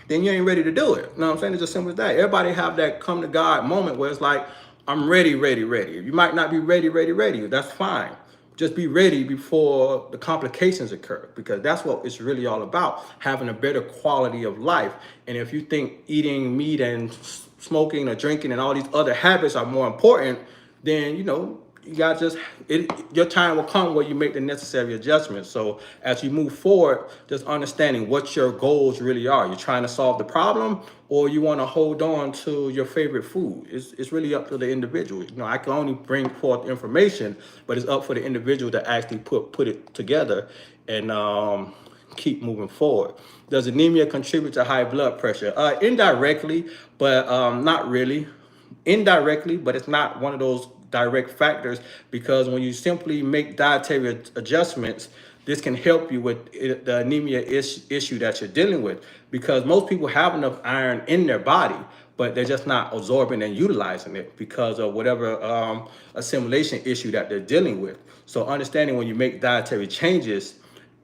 then you ain't ready to do it. You know what I'm saying? It's as simple as that. Everybody have that come to God moment where it's like, I'm ready, ready, ready. You might not be ready, ready, ready. That's fine. Just be ready before the complications occur, because that's what it's really all about, having a better quality of life. And if you think eating meat and smoking or drinking and all these other habits are more important, then you got your time will come where you make the necessary adjustments. So as you move forward, just understanding what your goals really are. You're trying to solve the problem, or you want to hold on to your favorite food. It's really up to the individual. I can only bring forth information, but it's up for the individual to actually put it together and keep moving forward. Does anemia contribute to high blood pressure? Indirectly, but not really. Indirectly, but it's not one of those direct factors, because when you simply make dietary adjustments, this can help you with the anemia issue that you're dealing with, because most people have enough iron in their body, but they're just not absorbing and utilizing it because of whatever assimilation issue that they're dealing with. So understanding when you make dietary changes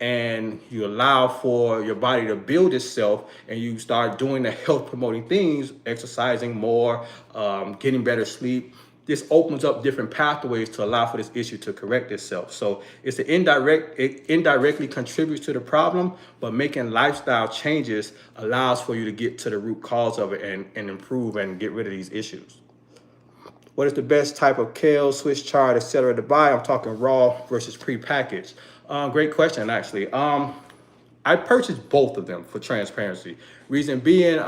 and you allow for your body to build itself, and you start doing the health promoting things, exercising more, getting better sleep, this opens up different pathways to allow for this issue to correct itself. So it indirectly contributes to the problem, but making lifestyle changes allows for you to get to the root cause of it and improve and get rid of these issues. What is the best type of kale, Swiss chard, etc. to buy? I'm talking raw versus prepackaged. Great question, actually. I purchased both of them for transparency. Reason being,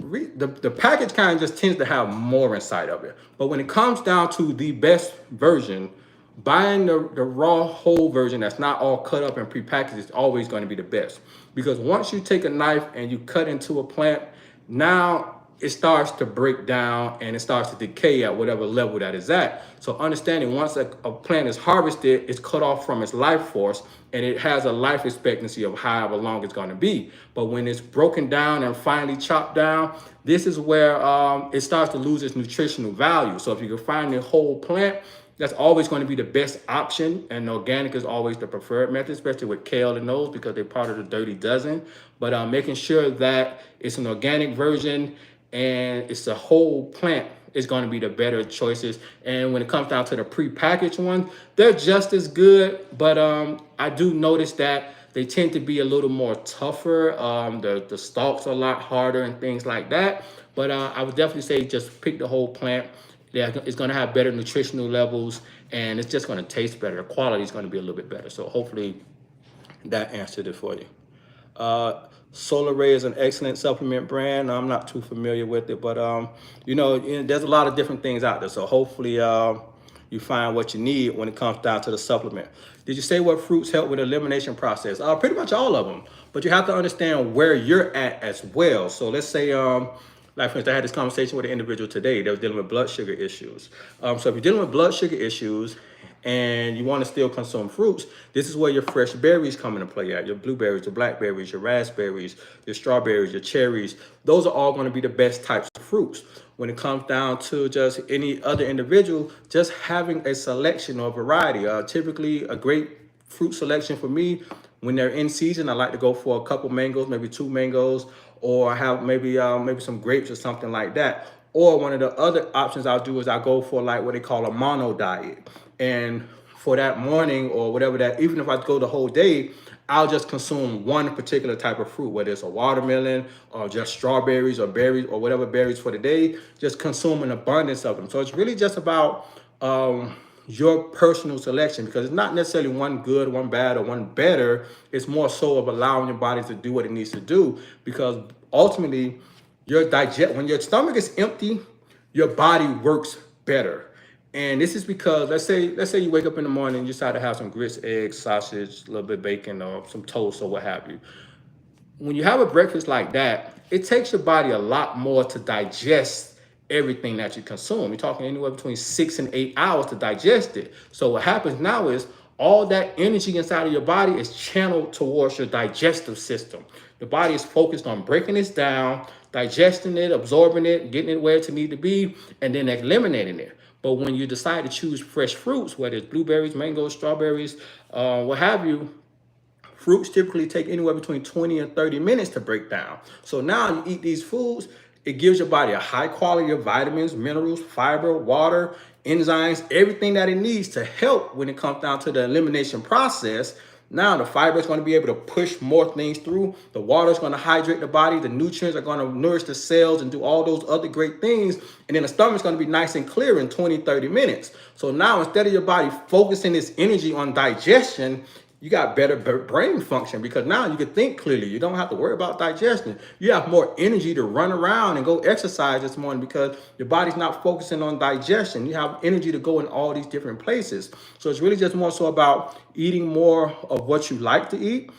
the package kind of just tends to have more inside of it. But when it comes down to the best version, buying the raw whole version that's not all cut up and prepackaged is always going to be the best. Because once you take a knife and you cut into a plant, now it starts to break down and it starts to decay at whatever level that is at. So understanding once a plant is harvested, it's cut off from its life force, and it has a life expectancy of however long it's going to be. But when it's broken down and finally chopped down, this is where it starts to lose its nutritional value. So if you can find the whole plant, that's always going to be the best option, and organic is always the preferred method, especially with kale and those, because they're part of the dirty dozen. But making sure that it's an organic version and it's a whole plant is going to be the better choices. And when it comes down to the prepackaged ones, they're just as good, but I do notice that they tend to be a little more tougher. The stalks are a lot harder and things like that. But I would definitely say just pick the whole plant. Yeah, it's going to have better nutritional levels, and it's just going to taste better. The quality is going to be a little bit better. So hopefully that answered it for you. Solar Ray is an excellent supplement brand. I'm not too familiar with it, but there's a lot of different things out there. So hopefully you find what you need when it comes down to the supplement. Did you say what fruits help with the elimination process? Pretty much all of them, but you have to understand where you're at as well. So let's say, like for instance, I had this conversation with an individual today that was dealing with blood sugar issues. So if you're dealing with blood sugar issues and you want to still consume fruits, this is where your fresh berries come into play at. Your blueberries, your blackberries, your raspberries, your strawberries, your cherries. Those are all going to be the best types of fruits. When it comes down to just any other individual, just having a selection or variety. Typically, a great fruit selection for me, when they're in season, I like to go for a couple mangoes, maybe 2 mangoes, or I have maybe some grapes or something like that. Or one of the other options I'll do is I go for like what they call a mono diet. And for that morning or whatever that, even if I go the whole day, I'll just consume one particular type of fruit, whether it's a watermelon or just strawberries or berries or whatever berries for the day, just consume an abundance of them. So it's really just about your personal selection, because it's not necessarily one good, one bad, or one better. It's more so of allowing your body to do what it needs to do, because ultimately when your stomach is empty, your body works better. And this is because let's say you wake up in the morning and you decide to have some grits, eggs, sausage, a little bit of bacon, or some toast or what have you. When you have a breakfast like that, it takes your body a lot more to digest everything that you consume. You're talking anywhere between 6 and 8 hours to digest it. So what happens now is all that energy inside of your body is channeled towards your digestive system. The body is focused on breaking this down, digesting it, absorbing it, getting it where it needs to be, and then eliminating it. But when you decide to choose fresh fruits, whether it's blueberries, mangoes, strawberries, what have you, fruits typically take anywhere between 20 and 30 minutes to break down. So now you eat these foods, it gives your body a high quality of vitamins, minerals, fiber, water, enzymes, everything that it needs to help when it comes down to the elimination process. Now the fiber is going to be able to push more things through. The water is going to hydrate the body. The nutrients are going to nourish the cells and do all those other great things. And then the stomach is going to be nice and clear in 20, 30 minutes. So now instead of your body focusing its energy on digestion, you got better brain function, because now you can think clearly. You don't have to worry about digestion. You have more energy to run around and go exercise this morning because your body's not focusing on digestion. You have energy to go in all these different places. So it's really just more so about eating more of what you like to eat.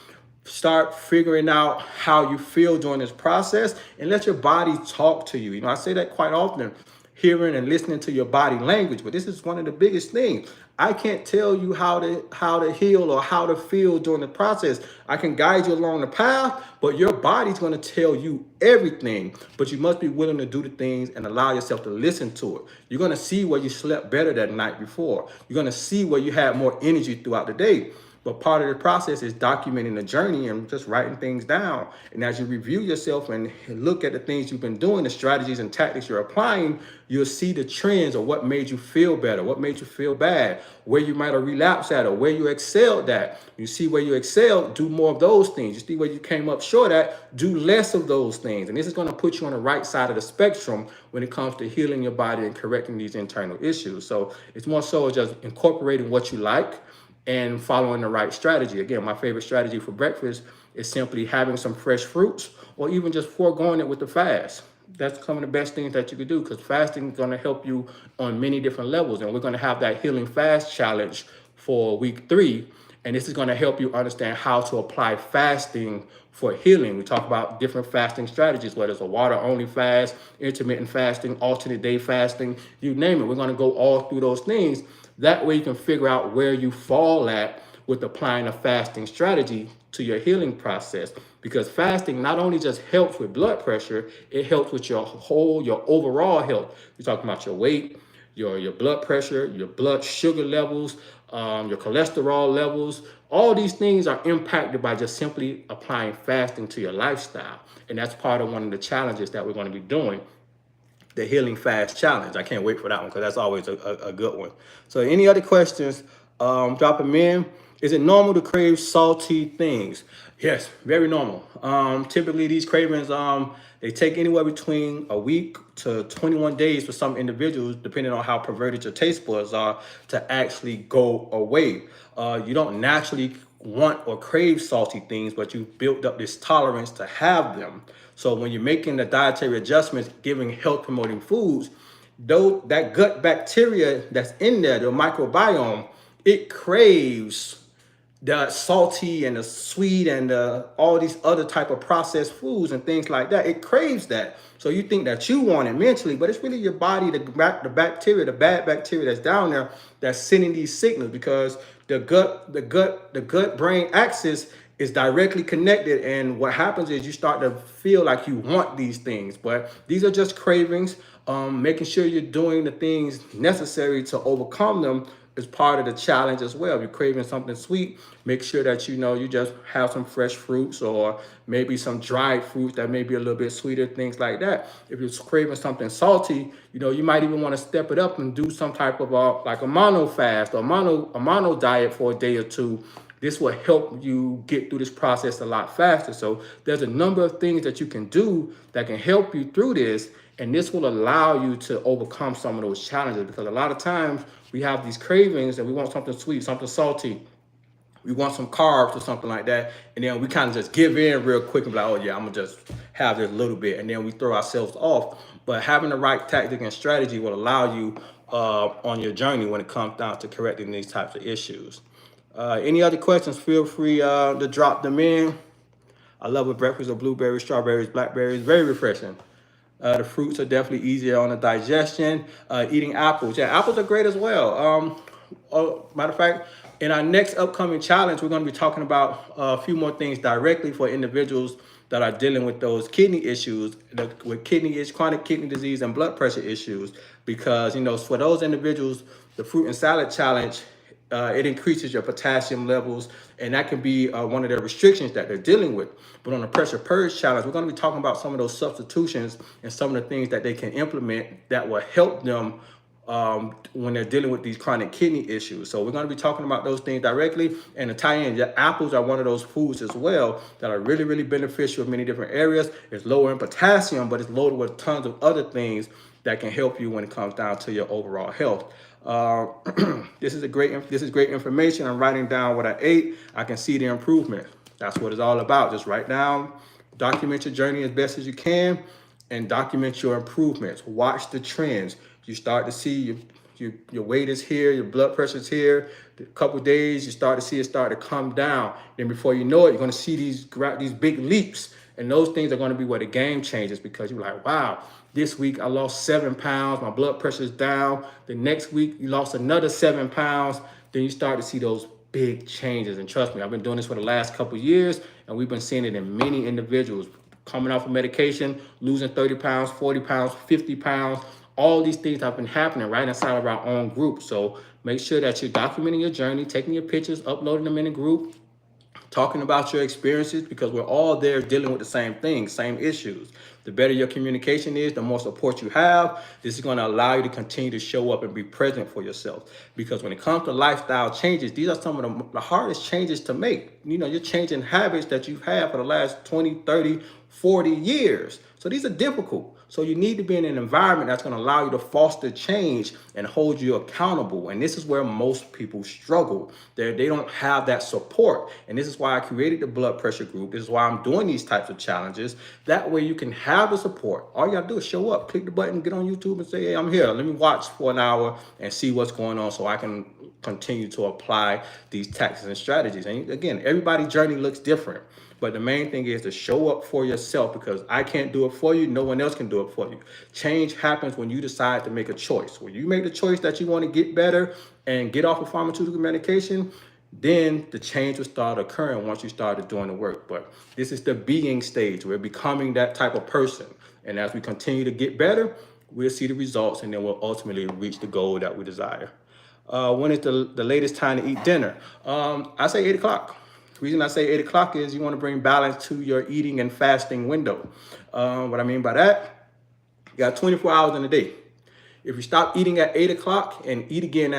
Start figuring out how you feel during this process and let your body talk to you. You know, I say that quite often, hearing and listening to your body language, but this is one of the biggest things. I can't tell you how to heal or how to feel during the process. I can guide you along the path, but your body's going to tell you everything. But you must be willing to do the things and allow yourself to listen to it. You're going to see where you slept better that night before. You're going to see where you had more energy throughout the day. But part of the process is documenting the journey and just writing things down. And as you review yourself and look at the things you've been doing, the strategies and tactics you're applying, you'll see the trends of what made you feel better, what made you feel bad, where you might have relapsed at, or where you excelled at. You see where you excelled, do more of those things. You see where you came up short at, do less of those things. And this is going to put you on the right side of the spectrum when it comes to healing your body and correcting these internal issues. So it's more so just incorporating what you like and following the right strategy. Again, my favorite strategy for breakfast is simply having some fresh fruits, or even just foregoing it with the fast. That's some of the best things that you could do, because fasting is going to help you on many different levels. And we're going to have that healing fast challenge for week 3. And this is going to help you understand how to apply fasting for healing. We talk about different fasting strategies, whether it's a water only fast, intermittent fasting, alternate day fasting, you name it. We're going to go all through those things. That way you can figure out where you fall at with applying a fasting strategy to your healing process. Because fasting not only just helps with blood pressure, it helps with your overall health. We're talking about your weight, your blood pressure, your blood sugar levels, your cholesterol levels. All these things are impacted by just simply applying fasting to your lifestyle. And that's part of one of the challenges that we're going to be doing, the Healing Fast Challenge. I can't wait for that one, because that's always a good one. So any other questions, drop them in. Is it normal to crave salty things? Yes, very normal. Typically these cravings, they take anywhere between a week to 21 days for some individuals, depending on how perverted your taste buds are, to actually go away. You don't naturally want or crave salty things, but you built up this tolerance to have them. So when you're making the dietary adjustments, giving health promoting foods, though that gut bacteria that's in there, the microbiome, it craves the salty and the sweet and all these other type of processed foods and things like that. It craves that. So you think that you want it mentally, but it's really your body, the bacteria, the bad bacteria that's down there that's sending these signals, because the gut brain axis is directly connected. And what happens is you start to feel like you want these things, but these are just cravings. Making sure you're doing the things necessary to overcome them is part of the challenge as well. If you're craving something sweet, make sure that you just have some fresh fruits, or maybe some dried fruits that may be a little bit sweeter, things like that. If you're craving something salty, you might even want to step it up and do some type of like a mono fast or a mono diet for a day or two. This will help you get through this process a lot faster. So there's a number of things that you can do that can help you through this. And this will allow you to overcome some of those challenges, because a lot of times we have these cravings and we want something sweet, something salty. We want some carbs or something like that. And then we kind of just give in real quick and be like, oh yeah, I'm gonna just have this little bit. And then we throw ourselves off. But having the right tactic and strategy will allow you on your journey when it comes down to correcting these types of issues. Any other questions, feel free to drop them in. I love a breakfast of blueberries, strawberries, blackberries, very refreshing. The fruits are definitely easier on the digestion. Eating apples. Yeah, apples are great as well. Matter of fact, in our next upcoming challenge, we're going to be talking about a few more things directly for individuals that are dealing with those kidney issues, with chronic kidney disease and blood pressure issues. Because, for those individuals, the fruit and salad challenge, it increases your potassium levels, and that can be one of the restrictions that they're dealing with. But on the pressure purge challenge, we're going to be talking about some of those substitutions and some of the things that they can implement that will help them when they're dealing with these chronic kidney issues. So we're going to be talking about those things directly. And to tie in, the apples are one of those foods as well that are really, really beneficial in many different areas. It's lower in potassium, but it's loaded with tons of other things that can help you when it comes down to your overall health. This is great information. I'm writing down what I ate. I can see the improvement. That's what it's all about. Just write down, document your journey as best as you can, and document your improvements. Watch the trends. You start to see your weight is here, your blood pressure is here. A couple of days, you start to see it start to come down. Then before you know it, you're going to see these big leaps. And those things are going to be where the game changes, because you're like, wow, this week I lost 7 pounds. My blood pressure is down. The next week you lost another 7 pounds. Then you start to see those big changes. And trust me, I've been doing this for the last couple of years, and we've been seeing it in many individuals coming off of medication, losing 30 pounds, 40 pounds, 50 pounds. All these things have been happening right inside of our own group. So make sure that you're documenting your journey, taking your pictures, uploading them in a group, talking about your experiences, because we're all there dealing with the same things, same issues. The better your communication is, the more support you have. This is going to allow you to continue to show up and be present for yourself. Because when it comes to lifestyle changes, these are some of the hardest changes to make. You're changing habits that you've had for the last 20, 30, 40 years. So these are difficult. So you need to be in an environment that's going to allow you to foster change and hold you accountable. And this is where most people struggle. They don't have that support. And this is why I created the blood pressure group. This is why I'm doing these types of challenges. That way you can have the support. All you got to do is show up, click the button, get on YouTube and say, hey, I'm here. Let me watch for an hour and see what's going on so I can continue to apply these tactics and strategies. And again, everybody's journey looks different. But the main thing is to show up for yourself, because I can't do it for you. No one else can do it for you. Change happens when you decide to make a choice. When you make the choice that you want to get better and get off of pharmaceutical medication, then the change will start occurring once you started doing the work. But this is the being stage. We're becoming that type of person. And as we continue to get better, we'll see the results, and then we'll ultimately reach the goal that we desire. When is the latest time to eat dinner? I say 8 o'clock. The reason I say 8 o'clock is you want to bring balance to your eating and fasting window. What I mean by that, you got 24 hours in a day. If you stop eating at 8 o'clock and eat again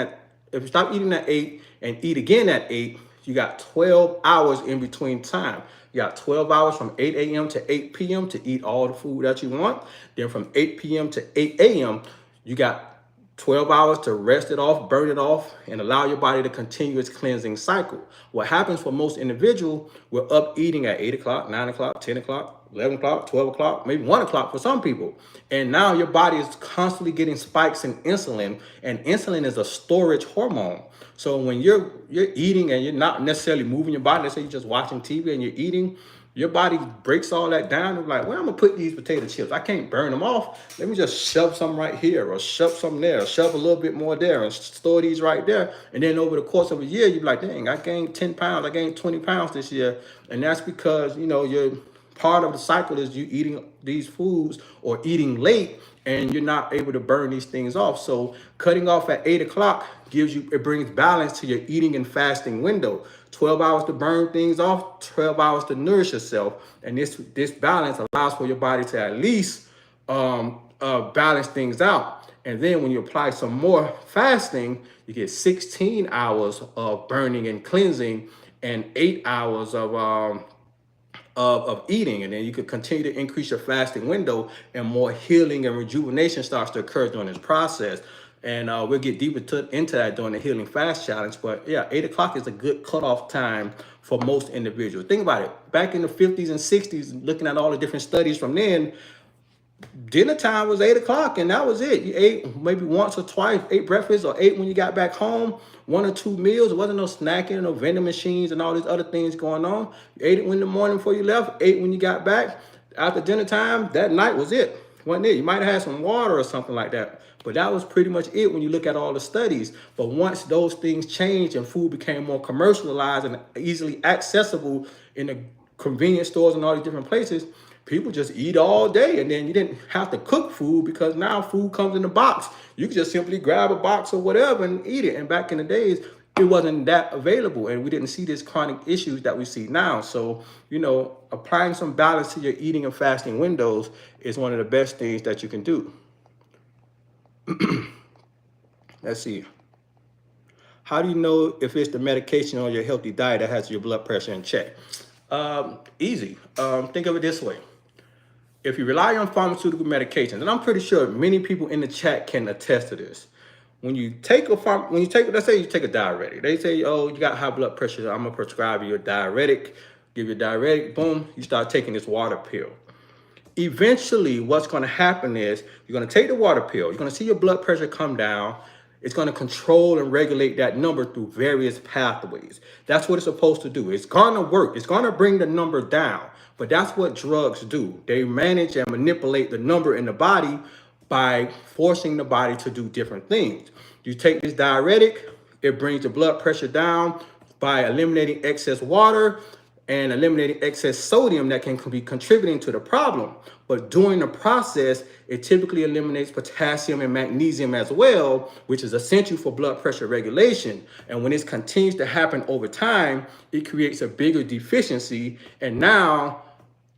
if you stop eating at 8 and eat again at 8, you got 12 hours in between time. You got 12 hours from 8 a.m. to 8 p.m. to eat all the food that you want. Then from 8 p.m. to 8 a.m., you got 12 hours to rest it off, burn it off, and allow your body to continue its cleansing cycle. What happens for most individuals, we're up eating at 8 o'clock, 9 o'clock, 10 o'clock, 11 o'clock, 12 o'clock, maybe 1 o'clock for some people. And now your body is constantly getting spikes in insulin, and insulin is a storage hormone. So when you're eating and you're not necessarily moving your body, let's say you're just watching TV and you're eating, your body breaks all that down and like, well, I'm gonna put these potato chips. I can't burn them off. Let me just shove some right here or shove some there, or shove a little bit more there and store these right there. And then over the course of a year, you're like, dang, I gained 10 pounds, I gained 20 pounds this year. And that's because, you know, you're part of the cycle is you eating these foods or eating late and you're not able to burn these things off. So cutting off at 8 o'clock it brings balance to your eating and fasting window. 12 hours to burn things off, 12 hours to nourish yourself. And this balance allows for your body to at least balance things out. And then when you apply some more fasting, you get 16 hours of burning and cleansing and 8 hours of eating. And then you could continue to increase your fasting window and more healing and rejuvenation starts to occur during this process. And we'll get deeper into that during the Healing Fast Challenge. But yeah, 8 o'clock is a good cutoff time for most individuals. Think about it. Back in the 50s and 60s, looking at all the different studies from then, dinner time was 8 o'clock and that was it. You ate maybe once or twice, ate breakfast or ate when you got back home, 1 or 2 meals. There wasn't no snacking, no vending machines and all these other things going on. You ate it in the morning before you left, ate when you got back. After dinner time, that night was it. Wasn't it? You might have had some water or something like that. But that was pretty much it when you look at all the studies. But once those things changed and food became more commercialized and easily accessible in the convenience stores and all these different places, people just eat all day. And then you didn't have to cook food because now food comes in a box. You can just simply grab a box or whatever and eat it. And back in the days, it wasn't that available and we didn't see these chronic issues that we see now. So, you know, applying some balance to your eating and fasting windows is one of the best things that you can do. Let's see. How do you know if it's the medication or your healthy diet that has your blood pressure in check? Easy. Think of it this way. If you rely on pharmaceutical medications, and I'm pretty sure many people in the chat can attest to this. When you take let's say you take a diuretic, they say, oh, you got high blood pressure, I'm gonna prescribe you a diuretic, give you a diuretic, boom, you start taking this water pill. Eventually, what's gonna happen is you're gonna take the water pill, you're gonna see your blood pressure come down, it's gonna control and regulate that number through various pathways. That's what it's supposed to do. It's gonna work, it's gonna bring the number down, but that's what drugs do. They manage and manipulate the number in the body by forcing the body to do different things. You take this diuretic, it brings the blood pressure down by eliminating excess water and eliminating excess sodium that can be contributing to the problem. But during the process, it typically eliminates potassium and magnesium as well, which is essential for blood pressure regulation. And when this continues to happen over time, it creates a bigger deficiency. And now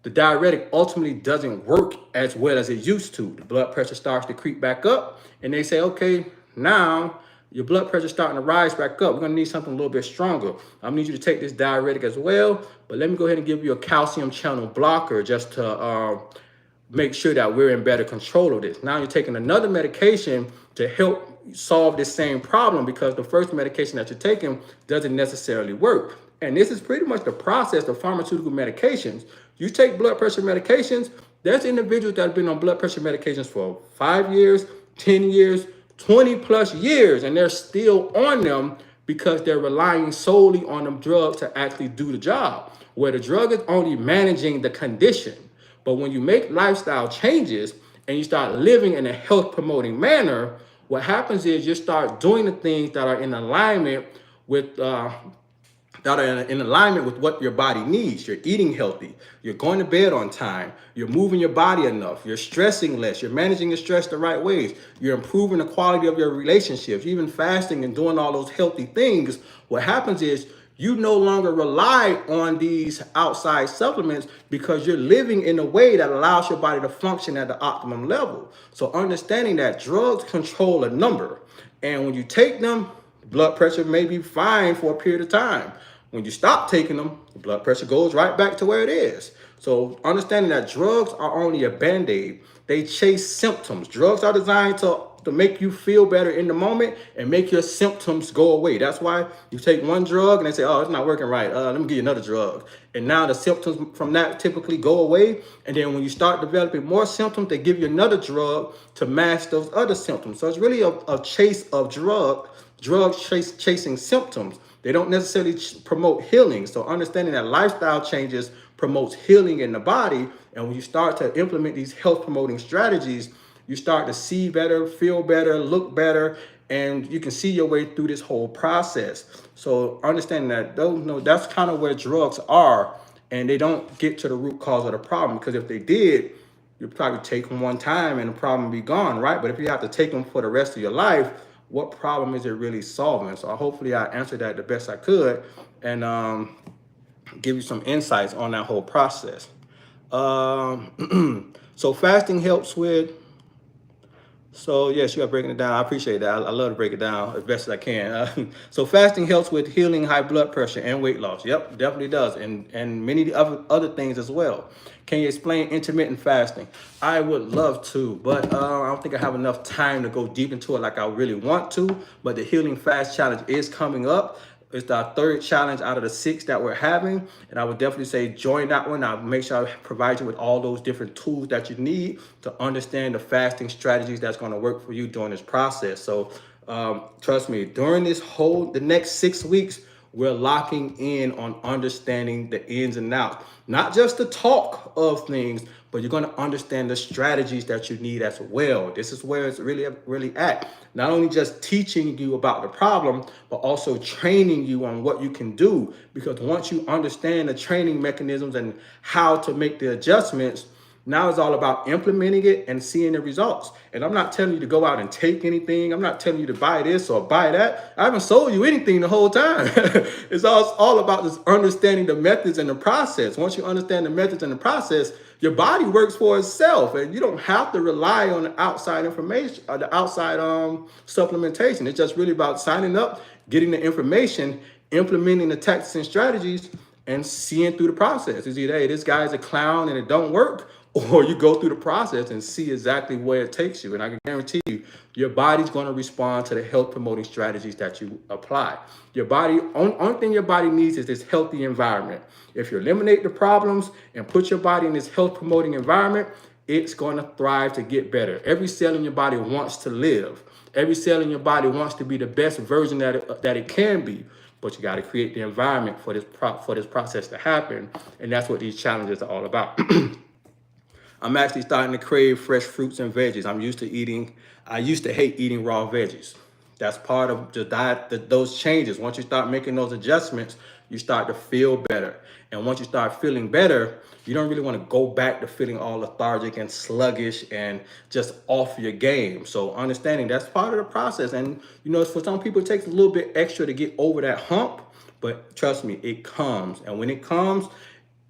the diuretic ultimately doesn't work as well as it used to. The blood pressure starts to creep back up and they say, okay, now your blood pressure is starting to rise back up. We're gonna need something a little bit stronger. I need you to take this diuretic as well, but let me go ahead and give you a calcium channel blocker just to make sure that we're in better control of this. Now you're taking another medication to help solve this same problem because the first medication that you're taking doesn't necessarily work. And this is pretty much the process of pharmaceutical medications. You take blood pressure medications, there's individuals that have been on blood pressure medications for 5 years, 10 years, 20 plus years, and they're still on them because they're relying solely on them drugs to actually do the job, where the drug is only managing the condition. But when you make lifestyle changes and you start living in a health promoting manner, what happens is you start doing the things that are in alignment with what your body needs. You're eating healthy, you're going to bed on time, you're moving your body enough, you're stressing less, you're managing your stress the right ways, you're improving the quality of your relationships, even fasting and doing all those healthy things. What happens is you no longer rely on these outside supplements because you're living in a way that allows your body to function at the optimum level. So understanding that drugs control a number, and when you take them, blood pressure may be fine for a period of time. When you stop taking them, the blood pressure goes right back to where it is. So understanding that drugs are only a band-aid. They chase symptoms. Drugs are designed to to make you feel better in the moment and make your symptoms go away. That's why you take one drug and they say, oh, it's not working right. Let me give you another drug. And now the symptoms from that typically go away. And then when you start developing more symptoms, they give you another drug to mask those other symptoms. So it's really a chase of drugs chasing symptoms. They don't necessarily promote healing. So understanding that lifestyle changes promotes healing in the body. And when you start to implement these health promoting strategies, you start to see better, feel better, look better, and you can see your way through this whole process. So understanding that, that's kind of where drugs are, and they don't get to the root cause of the problem, because if they did, you'd probably take them one time and the problem would be gone, right? But if you have to take them for the rest of your life, what problem is it really solving? So hopefully I answered that the best I could, and give you some insights on that whole process. So fasting helps with, so yes, you are breaking it down. I appreciate that. I love to break it down as best as I can. So fasting helps with healing high blood pressure and weight loss. Yep, definitely does. And many other things as well. Can you explain intermittent fasting? I would love to, but I don't think I have enough time to go deep into it like I really want to. But the Healing Fast Challenge is coming up. It's our third challenge out of the 6 that we're having. And I would definitely say join that one. I'll make sure I provide you with all those different tools that you need to understand the fasting strategies that's going to work for you during this process. So trust me, during the next 6 weeks, we're locking in on understanding the ins and outs, not just the talk of things, but you're going to understand the strategies that you need as well. This is where it's really at. Not only just teaching you about the problem, but also training you on what you can do. Because once you understand the training mechanisms and how to make the adjustments, now it's all about implementing it and seeing the results. And I'm not telling you to go out and take anything. I'm not telling you to buy this or buy that. I haven't sold you anything the whole time. It's all about just understanding the methods and the process. Once you understand the methods and the process, your body works for itself, and you don't have to rely on the outside information or the outside supplementation. It's just really about signing up, getting the information, implementing the tactics and strategies, and seeing through the process. It's either, hey, this guy's a clown and it don't work, or you go through the process and see exactly where it takes you. And I can guarantee you, your body's going to respond to the health promoting strategies that you apply. Your body, only thing your body needs is this healthy environment. If you eliminate the problems and put your body in this health promoting environment, it's going to thrive to get better. Every cell in your body wants to live. Every cell in your body wants to be the best version that it can be. But you got to create the environment for this process to happen. And that's what these challenges are all about. I'm actually starting to crave fresh fruits and veggies. I used to hate eating raw veggies. That's part of the diet, those changes. Once you start making those adjustments, you start to feel better. And once you start feeling better, you don't really want to go back to feeling all lethargic and sluggish and just off your game. So understanding that's part of the process. And for some people, it takes a little bit extra to get over that hump, but trust me, it comes. And when it comes,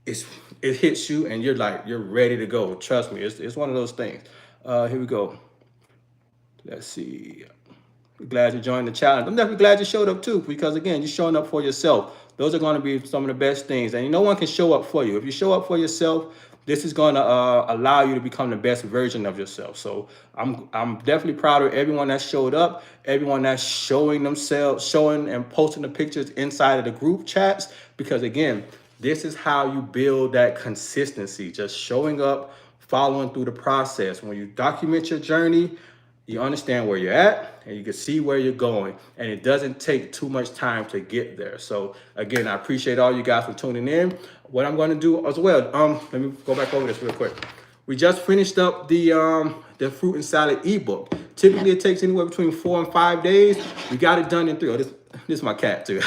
it hits you and you're ready to go. Trust me, it's one of those things. Here we go. Let's see. Glad you joined the challenge. I'm definitely glad you showed up too, because again, you're showing up for yourself. Those are going to be some of the best things, and no one can show up for you. If you show up for yourself, this is going to allow you to become the best version of yourself. So I'm definitely proud of everyone that showed up, everyone that's showing and posting the pictures inside of the group chats, because again, this is how you build that consistency, just showing up, following through the process. When you document your journey, you understand where you're at and you can see where you're going, and it doesn't take too much time to get there. So again, I appreciate all you guys for tuning in. What I'm going to do as well, let me go back over this real quick. We just finished up the fruit and salad ebook. Typically it takes anywhere between 4 and 5 days. We got it done in 3. Oh, this is my cat too.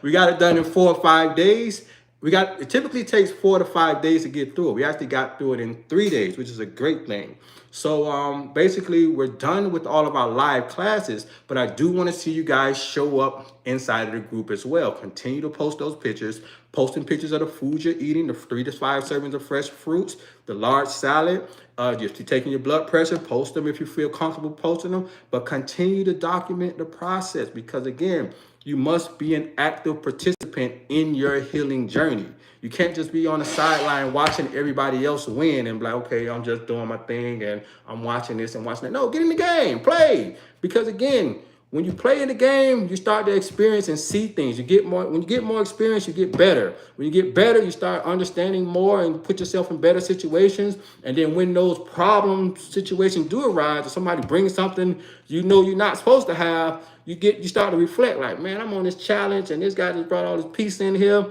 We got it done in 4 or 5 days. It typically takes 4 to 5 days to get through it. We actually got through it in 3 days, which is a great thing. So basically, we're done with all of our live classes, but I do want to see you guys show up inside of the group as well. Continue to post those pictures, posting pictures of the food you're eating, the 3 to 5 servings of fresh fruits, the large salad. If you're taking your blood pressure, post them if you feel comfortable posting them, but continue to document the process, because again, You must be an active participant in your healing journey. You can't just be on the sideline watching everybody else win and be like, okay, I'm just doing my thing and I'm watching this and watching that. No, get in the game, play. Because again, when you play in the game, you start to experience and see things. You get more. When you get more experience, you get better. When you get better, you start understanding more and put yourself in better situations. And then when those problem situations do arise, or somebody brings something you know you're not supposed to have, you start to reflect like, man, I'm on this challenge, and this guy just brought all this peace in here.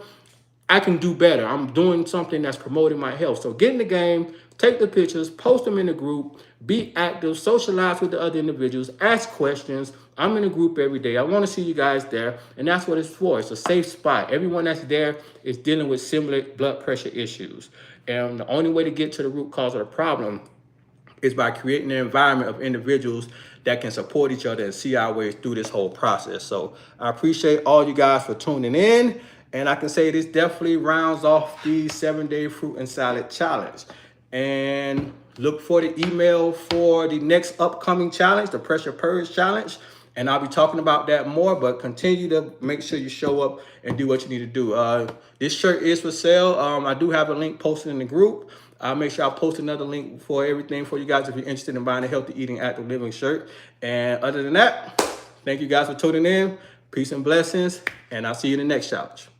I can do better. I'm doing something that's promoting my health. So get in the game, take the pictures, post them in the group, be active, socialize with the other individuals, ask questions. I'm in a group every day. I want to see you guys there. And that's what it's for. It's a safe spot. Everyone that's there is dealing with similar blood pressure issues. And the only way to get to the root cause of the problem is by creating an environment of individuals that can support each other and see our ways through this whole process. So I appreciate all you guys for tuning in. And I can say this definitely rounds off the 7-day fruit and salad challenge. And look for the email for the next upcoming challenge, the pressure purge challenge. And I'll be talking about that more, but continue to make sure you show up and do what you need to do. This shirt is for sale. I do have a link posted in the group. I'll make sure I post another link for everything for you guys if you're interested in buying a healthy eating, active living shirt. And other than that, thank you guys for tuning in. Peace and blessings, and I'll see you in the next challenge.